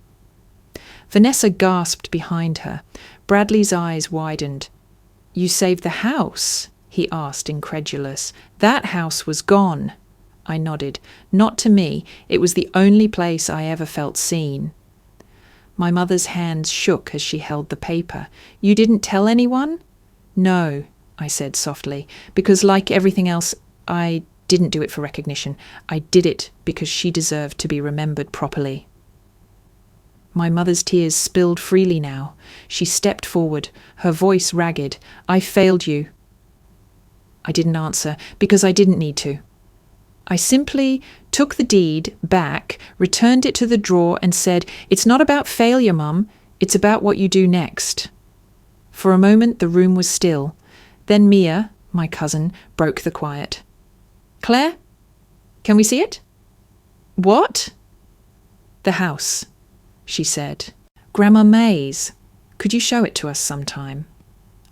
Vanessa gasped behind her. Bradley's eyes widened. You saved the house? He asked, incredulous. That house was gone. I nodded. Not to me. It was the only place I ever felt seen. My mother's hands shook as she held the paper. You didn't tell anyone? No, I said softly, because like everything else, I didn't do it for recognition. I did it because she deserved to be remembered properly. My mother's tears spilled freely now. She stepped forward, her voice ragged. I failed you. I didn't answer, because I didn't need to. I simply took the deed back, returned it to the drawer, and said, It's not about failure, Mum. It's about what you do next. For a moment the room was still. Then Mia, my cousin, broke the quiet. Claire? Can we see it? What? The house, she said. Grandma May's. Could you show it to us sometime?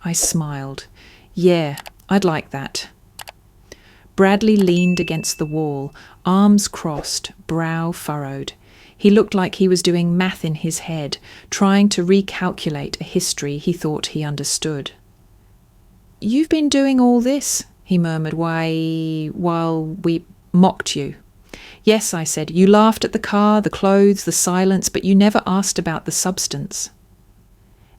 I smiled. Yeah, I'd like that. Bradley leaned against the wall, arms crossed, brow furrowed. He looked like he was doing math in his head, trying to recalculate a history he thought he understood. You've been doing all this, he murmured, while we mocked you. Yes, I said, you laughed at the car, the clothes, the silence, but you never asked about the substance.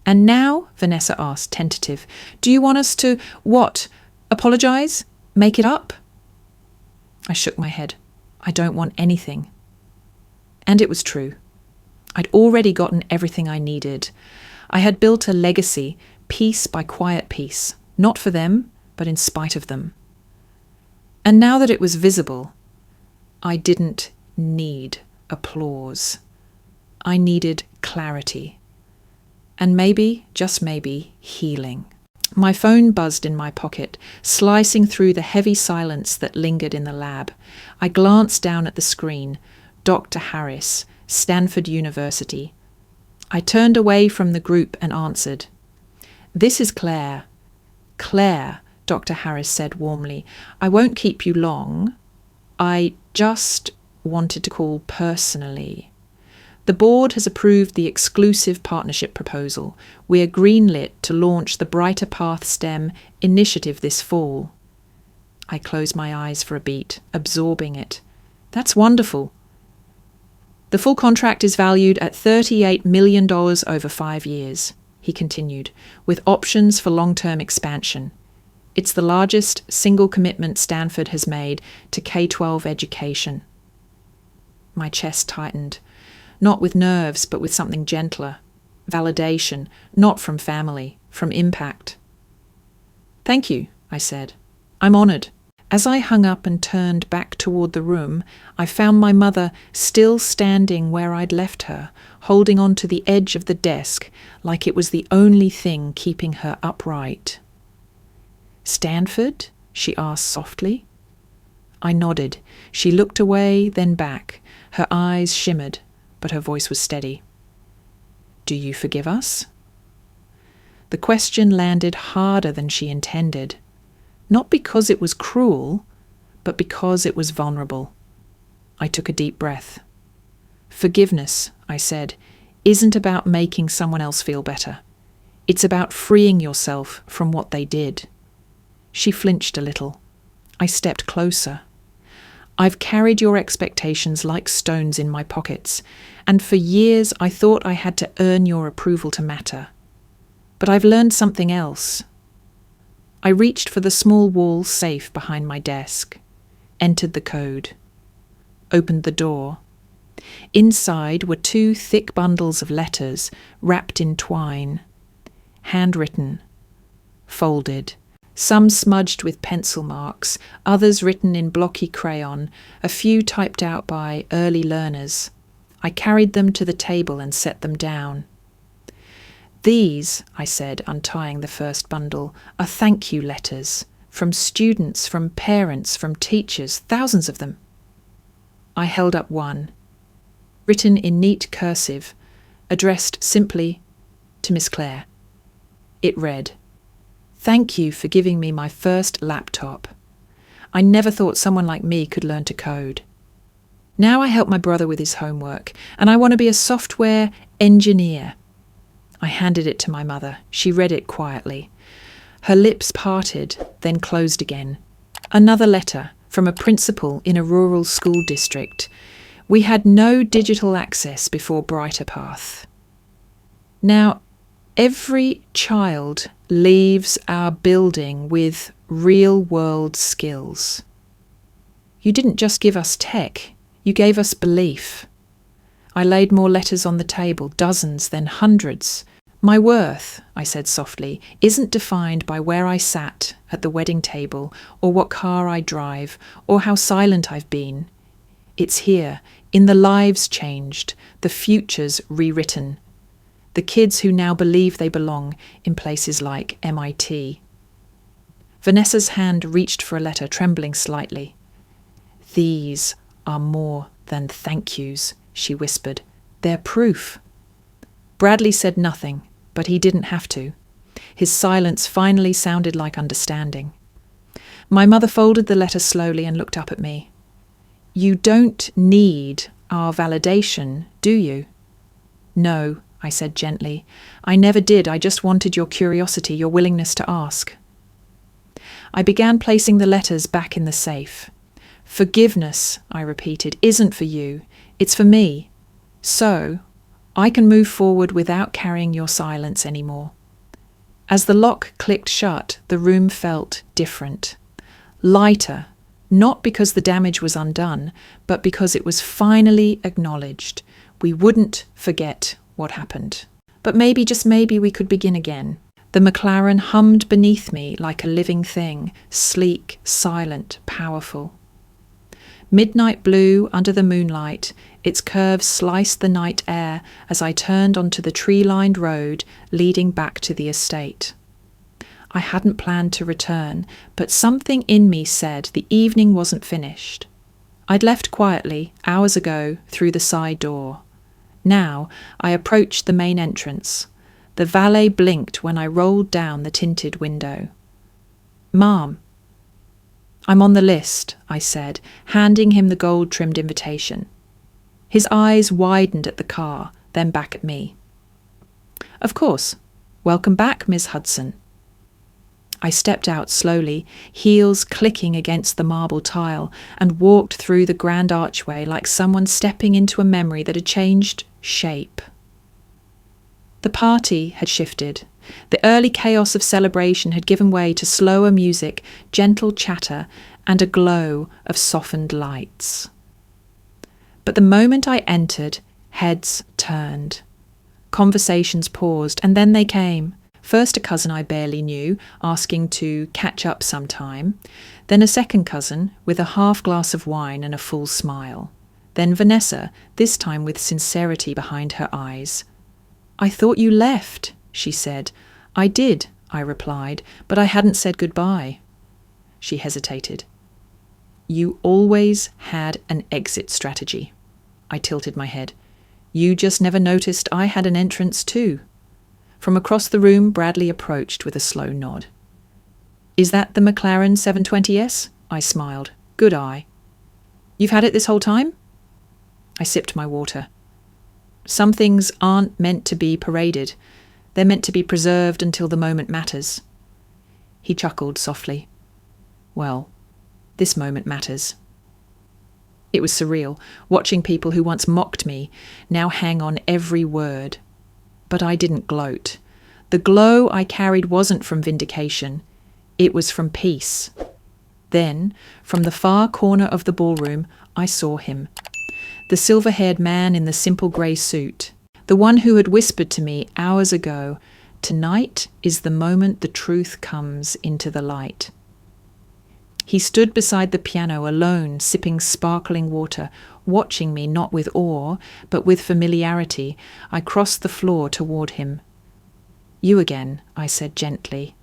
And now, Vanessa asked, tentative, do you want us to, what, apologise? Make it up? I shook my head. I don't want anything. And it was true. I'd already gotten everything I needed. I had built a legacy, piece by quiet piece, not for them, but in spite of them. And now that it was visible, I didn't need applause. I needed clarity. And maybe, just maybe, healing. My phone buzzed in my pocket, slicing through the heavy silence that lingered in the lab. I glanced down at the screen. Dr. Harris, Stanford University. I turned away from the group and answered. "This is Claire." "Claire," Dr. Harris said warmly, "I won't keep you long. I just wanted to call personally. The board has approved the exclusive partnership proposal. We are greenlit to launch the Brighter Path STEM initiative this fall." I closed my eyes for a beat, absorbing it. "That's wonderful." "The full contract is valued at $38 million over 5 years," he continued, "with options for long-term expansion. It's the largest single commitment Stanford has made to K-12 education." My chest tightened, not with nerves, but with something gentler. Validation, not from family, from impact. "Thank you," I said. "I'm honoured." As I hung up and turned back toward the room, I found my mother still standing where I'd left her, holding on to the edge of the desk like it was the only thing keeping her upright. "Stanford?" she asked softly. I nodded. She looked away, then back. Her eyes shimmered, but her voice was steady. "Do you forgive us?" The question landed harder than she intended. Not because it was cruel, but because it was vulnerable. I took a deep breath. "Forgiveness," I said, "isn't about making someone else feel better. It's about freeing yourself from what they did." She flinched a little. I stepped closer. "I've carried your expectations like stones in my pockets, and for years I thought I had to earn your approval to matter. But I've learned something else." I reached for the small wall safe behind my desk, entered the code, opened the door. Inside were 2 thick bundles of letters wrapped in twine, handwritten, folded, some smudged with pencil marks, others written in blocky crayon, a few typed out by early learners. I carried them to the table and set them down. "These," I said, untying the first bundle, "are thank you letters, from students, from parents, from teachers, thousands of them." I held up one, written in neat cursive, addressed simply to Miss Claire. It read, "Thank you for giving me my first laptop. I never thought someone like me could learn to code. Now I help my brother with his homework, and I want to be a software engineer." I handed it to my mother. She read it quietly. Her lips parted, then closed again. Another letter from a principal in a rural school district. "We had no digital access before Brighter Path. Now, every child leaves our building with real-world skills. You didn't just give us tech, you gave us belief." I laid more letters on the table, dozens, then hundreds. "My worth," I said softly, "isn't defined by where I sat at the wedding table, or what car I drive, or how silent I've been. It's here, in the lives changed, the futures rewritten. The kids who now believe they belong in places like MIT." Vanessa's hand reached for a letter, trembling slightly. "These are more than thank yous," she whispered. "They're proof." Bradley said nothing, but he didn't have to. His silence finally sounded like understanding. My mother folded the letter slowly and looked up at me. "You don't need our validation, do you?" "No," I said gently. "I never did. I just wanted your curiosity, your willingness to ask." I began placing the letters back in the safe. "Forgiveness," I repeated, "isn't for you. It's for me. So I can move forward without carrying your silence anymore." As the lock clicked shut, the room felt different. Lighter, not because the damage was undone, but because it was finally acknowledged. We wouldn't forget what happened. But maybe, just maybe, we could begin again. The McLaren hummed beneath me like a living thing, sleek, silent, powerful. Midnight blue under the moonlight, its curves sliced the night air as I turned onto the tree-lined road leading back to the estate. I hadn't planned to return, but something in me said the evening wasn't finished. I'd left quietly, hours ago, through the side door. Now I approached the main entrance. The valet blinked when I rolled down the tinted window. "Ma'am." "I'm on the list," I said, handing him the gold-trimmed invitation. His eyes widened at the car, then back at me. "Of course. Welcome back, Miss Hudson." I stepped out slowly, heels clicking against the marble tile, and walked through the grand archway like someone stepping into a memory that had changed shape. The party had shifted. The early chaos of celebration had given way to slower music, gentle chatter, and a glow of softened lights. But the moment I entered, heads turned. Conversations paused, and then they came. First a cousin I barely knew, asking to catch up sometime. Then a second cousin, with a half glass of wine and a full smile. Then Vanessa, this time with sincerity behind her eyes. "I thought you left," she said. "I did," I replied, "but I hadn't said goodbye." She hesitated. "You always had an exit strategy." I tilted my head. "You just never noticed I had an entrance too." From across the room, Bradley approached with a slow nod. "Is that the McLaren 720S? I smiled. "Good eye." "You've had it this whole time?" I sipped my water. "Some things aren't meant to be paraded. They're meant to be preserved until the moment matters." He chuckled softly. "Well, this moment matters." It was surreal, watching people who once mocked me now hang on every word. But I didn't gloat. The glow I carried wasn't from vindication. It was from peace. Then, from the far corner of the ballroom, I saw him. The silver-haired man in the simple grey suit. The one who had whispered to me hours ago, "Tonight is the moment the truth comes into the light." He stood beside the piano alone, sipping sparkling water, watching me not with awe, but with familiarity. I crossed the floor toward him. "You again," I said gently.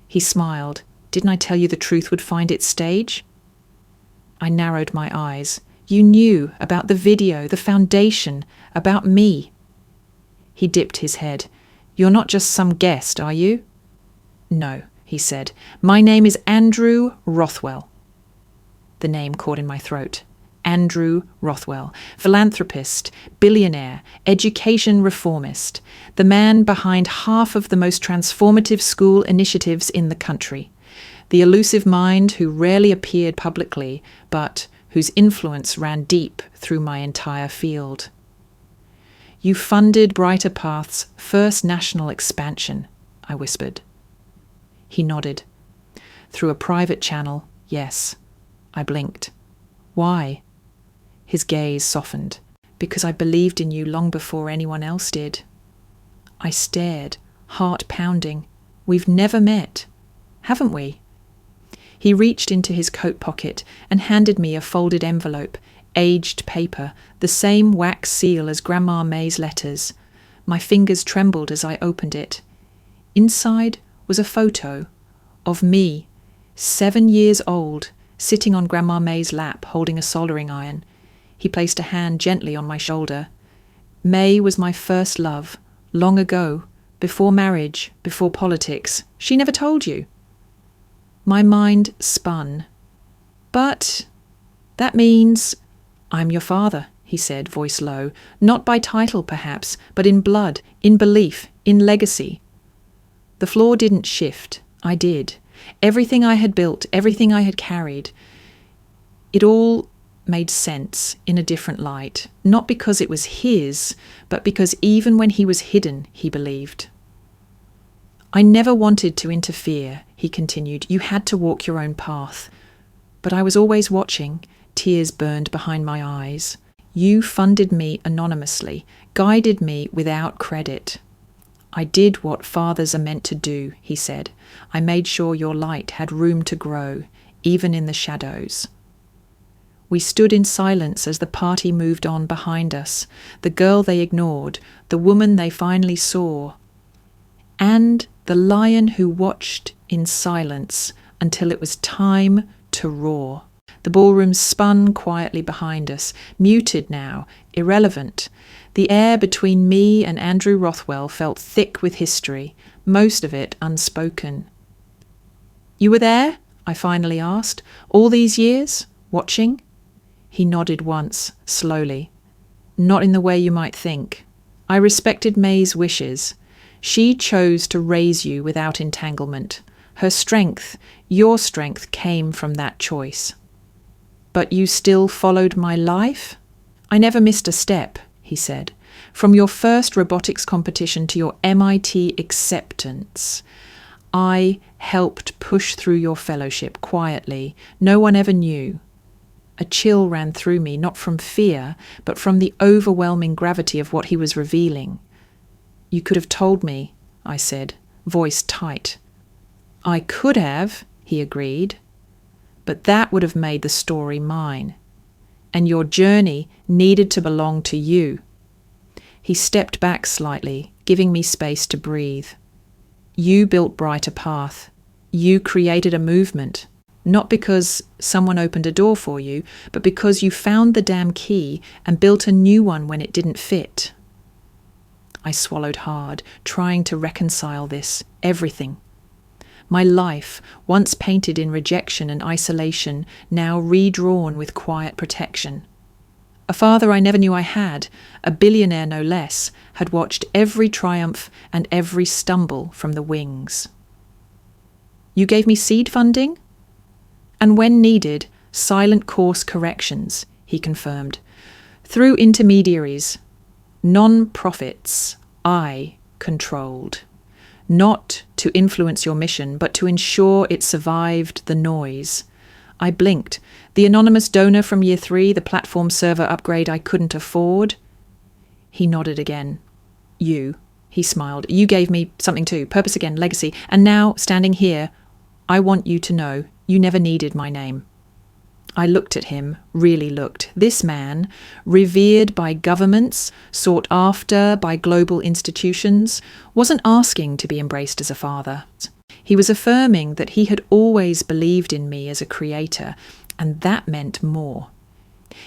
He smiled. "Didn't I tell you the truth would find its stage?" I narrowed my eyes. "You knew about the video, the foundation, about me." He dipped his head. "You're not just some guest, are you?" "No," he said. "My name is Andrew Rothwell." The name caught in my throat. Andrew Rothwell, philanthropist, billionaire, education reformist, the man behind half of the most transformative school initiatives in the country, the elusive mind who rarely appeared publicly, but whose influence ran deep through my entire field. "You funded Brighter Path's first national expansion," I whispered. He nodded. "Through a private channel, yes." I blinked. "Why?" His gaze softened. "Because I believed in you long before anyone else did." I stared, heart pounding. "We've never met, haven't we?" He reached into his coat pocket and handed me a folded envelope, aged paper, the same wax seal as Grandma May's letters. My fingers trembled as I opened it. Inside was a photo of me, 7 years old, sitting on Grandma May's lap, holding a soldering iron. He placed a hand gently on my shoulder. "May was my first love, long ago, before marriage, before politics. She never told you." My mind spun. "But that means—" "I'm your father," he said, voice low. "Not by title, perhaps, but in blood, in belief, in legacy." The floor didn't shift. I did. Everything I had built, everything I had carried, it all made sense in a different light. Not because it was his, but because even when he was hidden, he believed. "I never wanted to interfere," he continued. "You had to walk your own path. But I was always watching." Tears burned behind my eyes. "You funded me anonymously, guided me without credit." "I did what fathers are meant to do," he said. "I made sure your light had room to grow, even in the shadows." We stood in silence as the party moved on behind us, the girl they ignored, the woman they finally saw, and the lion who watched in silence until it was time to roar. The ballroom spun quietly behind us, muted now, irrelevant. The air between me and Andrew Rothwell felt thick with history, most of it unspoken. "You were there?" I finally asked. "All these years? Watching?" He nodded once, slowly. "Not in the way you might think. I respected May's wishes. She chose to raise you without entanglement. Her strength, your strength, came from that choice." "But you still followed my life?" "I never missed a step," he said. "From your first robotics competition to your MIT acceptance. I helped push through your fellowship quietly. No one ever knew." A chill ran through me, not from fear, but from the overwhelming gravity of what he was revealing. "You could have told me," I said, voice tight. "I could have," he agreed, "but that would have made the story mine. And your journey needed to belong to you." He stepped back slightly, giving me space to breathe. "You built Brighter Path. You created a movement. Not because someone opened a door for you, but because you found the damn key and built a new one when it didn't fit." I swallowed hard, trying to reconcile this, everything. My life, once painted in rejection and isolation, now redrawn with quiet protection. A father I never knew I had, a billionaire no less, had watched every triumph and every stumble from the wings. "You gave me seed funding?" "And when needed, silent course corrections," he confirmed. "Through intermediaries, non-profits, I controlled. Not to influence your mission, but to ensure it survived the noise." I blinked. "The anonymous donor from year 3, the platform server upgrade I couldn't afford?" He nodded again. "You," he smiled. "You gave me something too. Purpose again, legacy. And now, standing here, I want you to know you never needed my name." I looked at him, really looked. This man, revered by governments, sought after by global institutions, wasn't asking to be embraced as a father. He was affirming that he had always believed in me as a creator, and that meant more.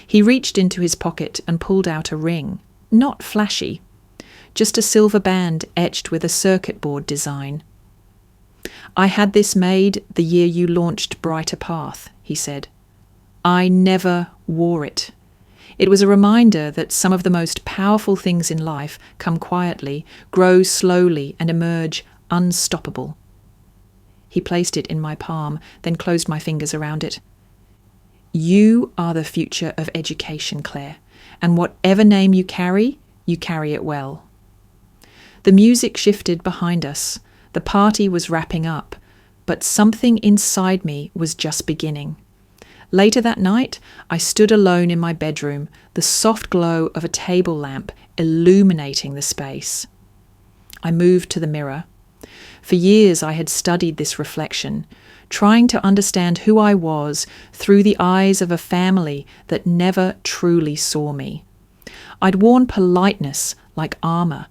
He reached into his pocket and pulled out a ring, not flashy, just a silver band etched with a circuit board design. "I had this made the year you launched Brighter Path," he said. "I never wore it. It was a reminder that some of the most powerful things in life come quietly, grow slowly, and emerge unstoppable." He placed it in my palm, then closed my fingers around it. "You are the future of education, Claire, and whatever name you carry it well." The music shifted behind us. The party was wrapping up, but something inside me was just beginning. Later that night, I stood alone in my bedroom, the soft glow of a table lamp illuminating the space. I moved to the mirror. For years I had studied this reflection, trying to understand who I was through the eyes of a family that never truly saw me. I'd worn politeness like armor,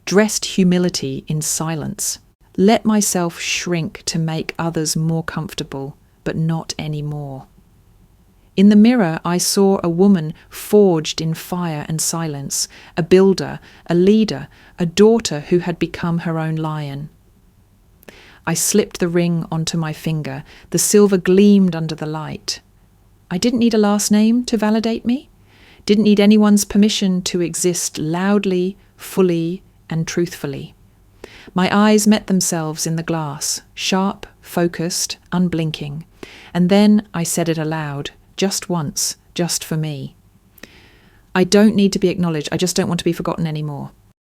dressed humility in silence, let myself shrink to make others more comfortable, but not anymore. In the mirror, I saw a woman forged in fire and silence, a builder, a leader, a daughter who had become her own lion. I slipped the ring onto my finger. The silver gleamed under the light. I didn't need a last name to validate me. Didn't need anyone's permission to exist loudly, fully, and truthfully. My eyes met themselves in the glass, sharp, focused, unblinking. And then I said it aloud, just once, just for me. "I don't need to be acknowledged. I just don't want to be forgotten anymore."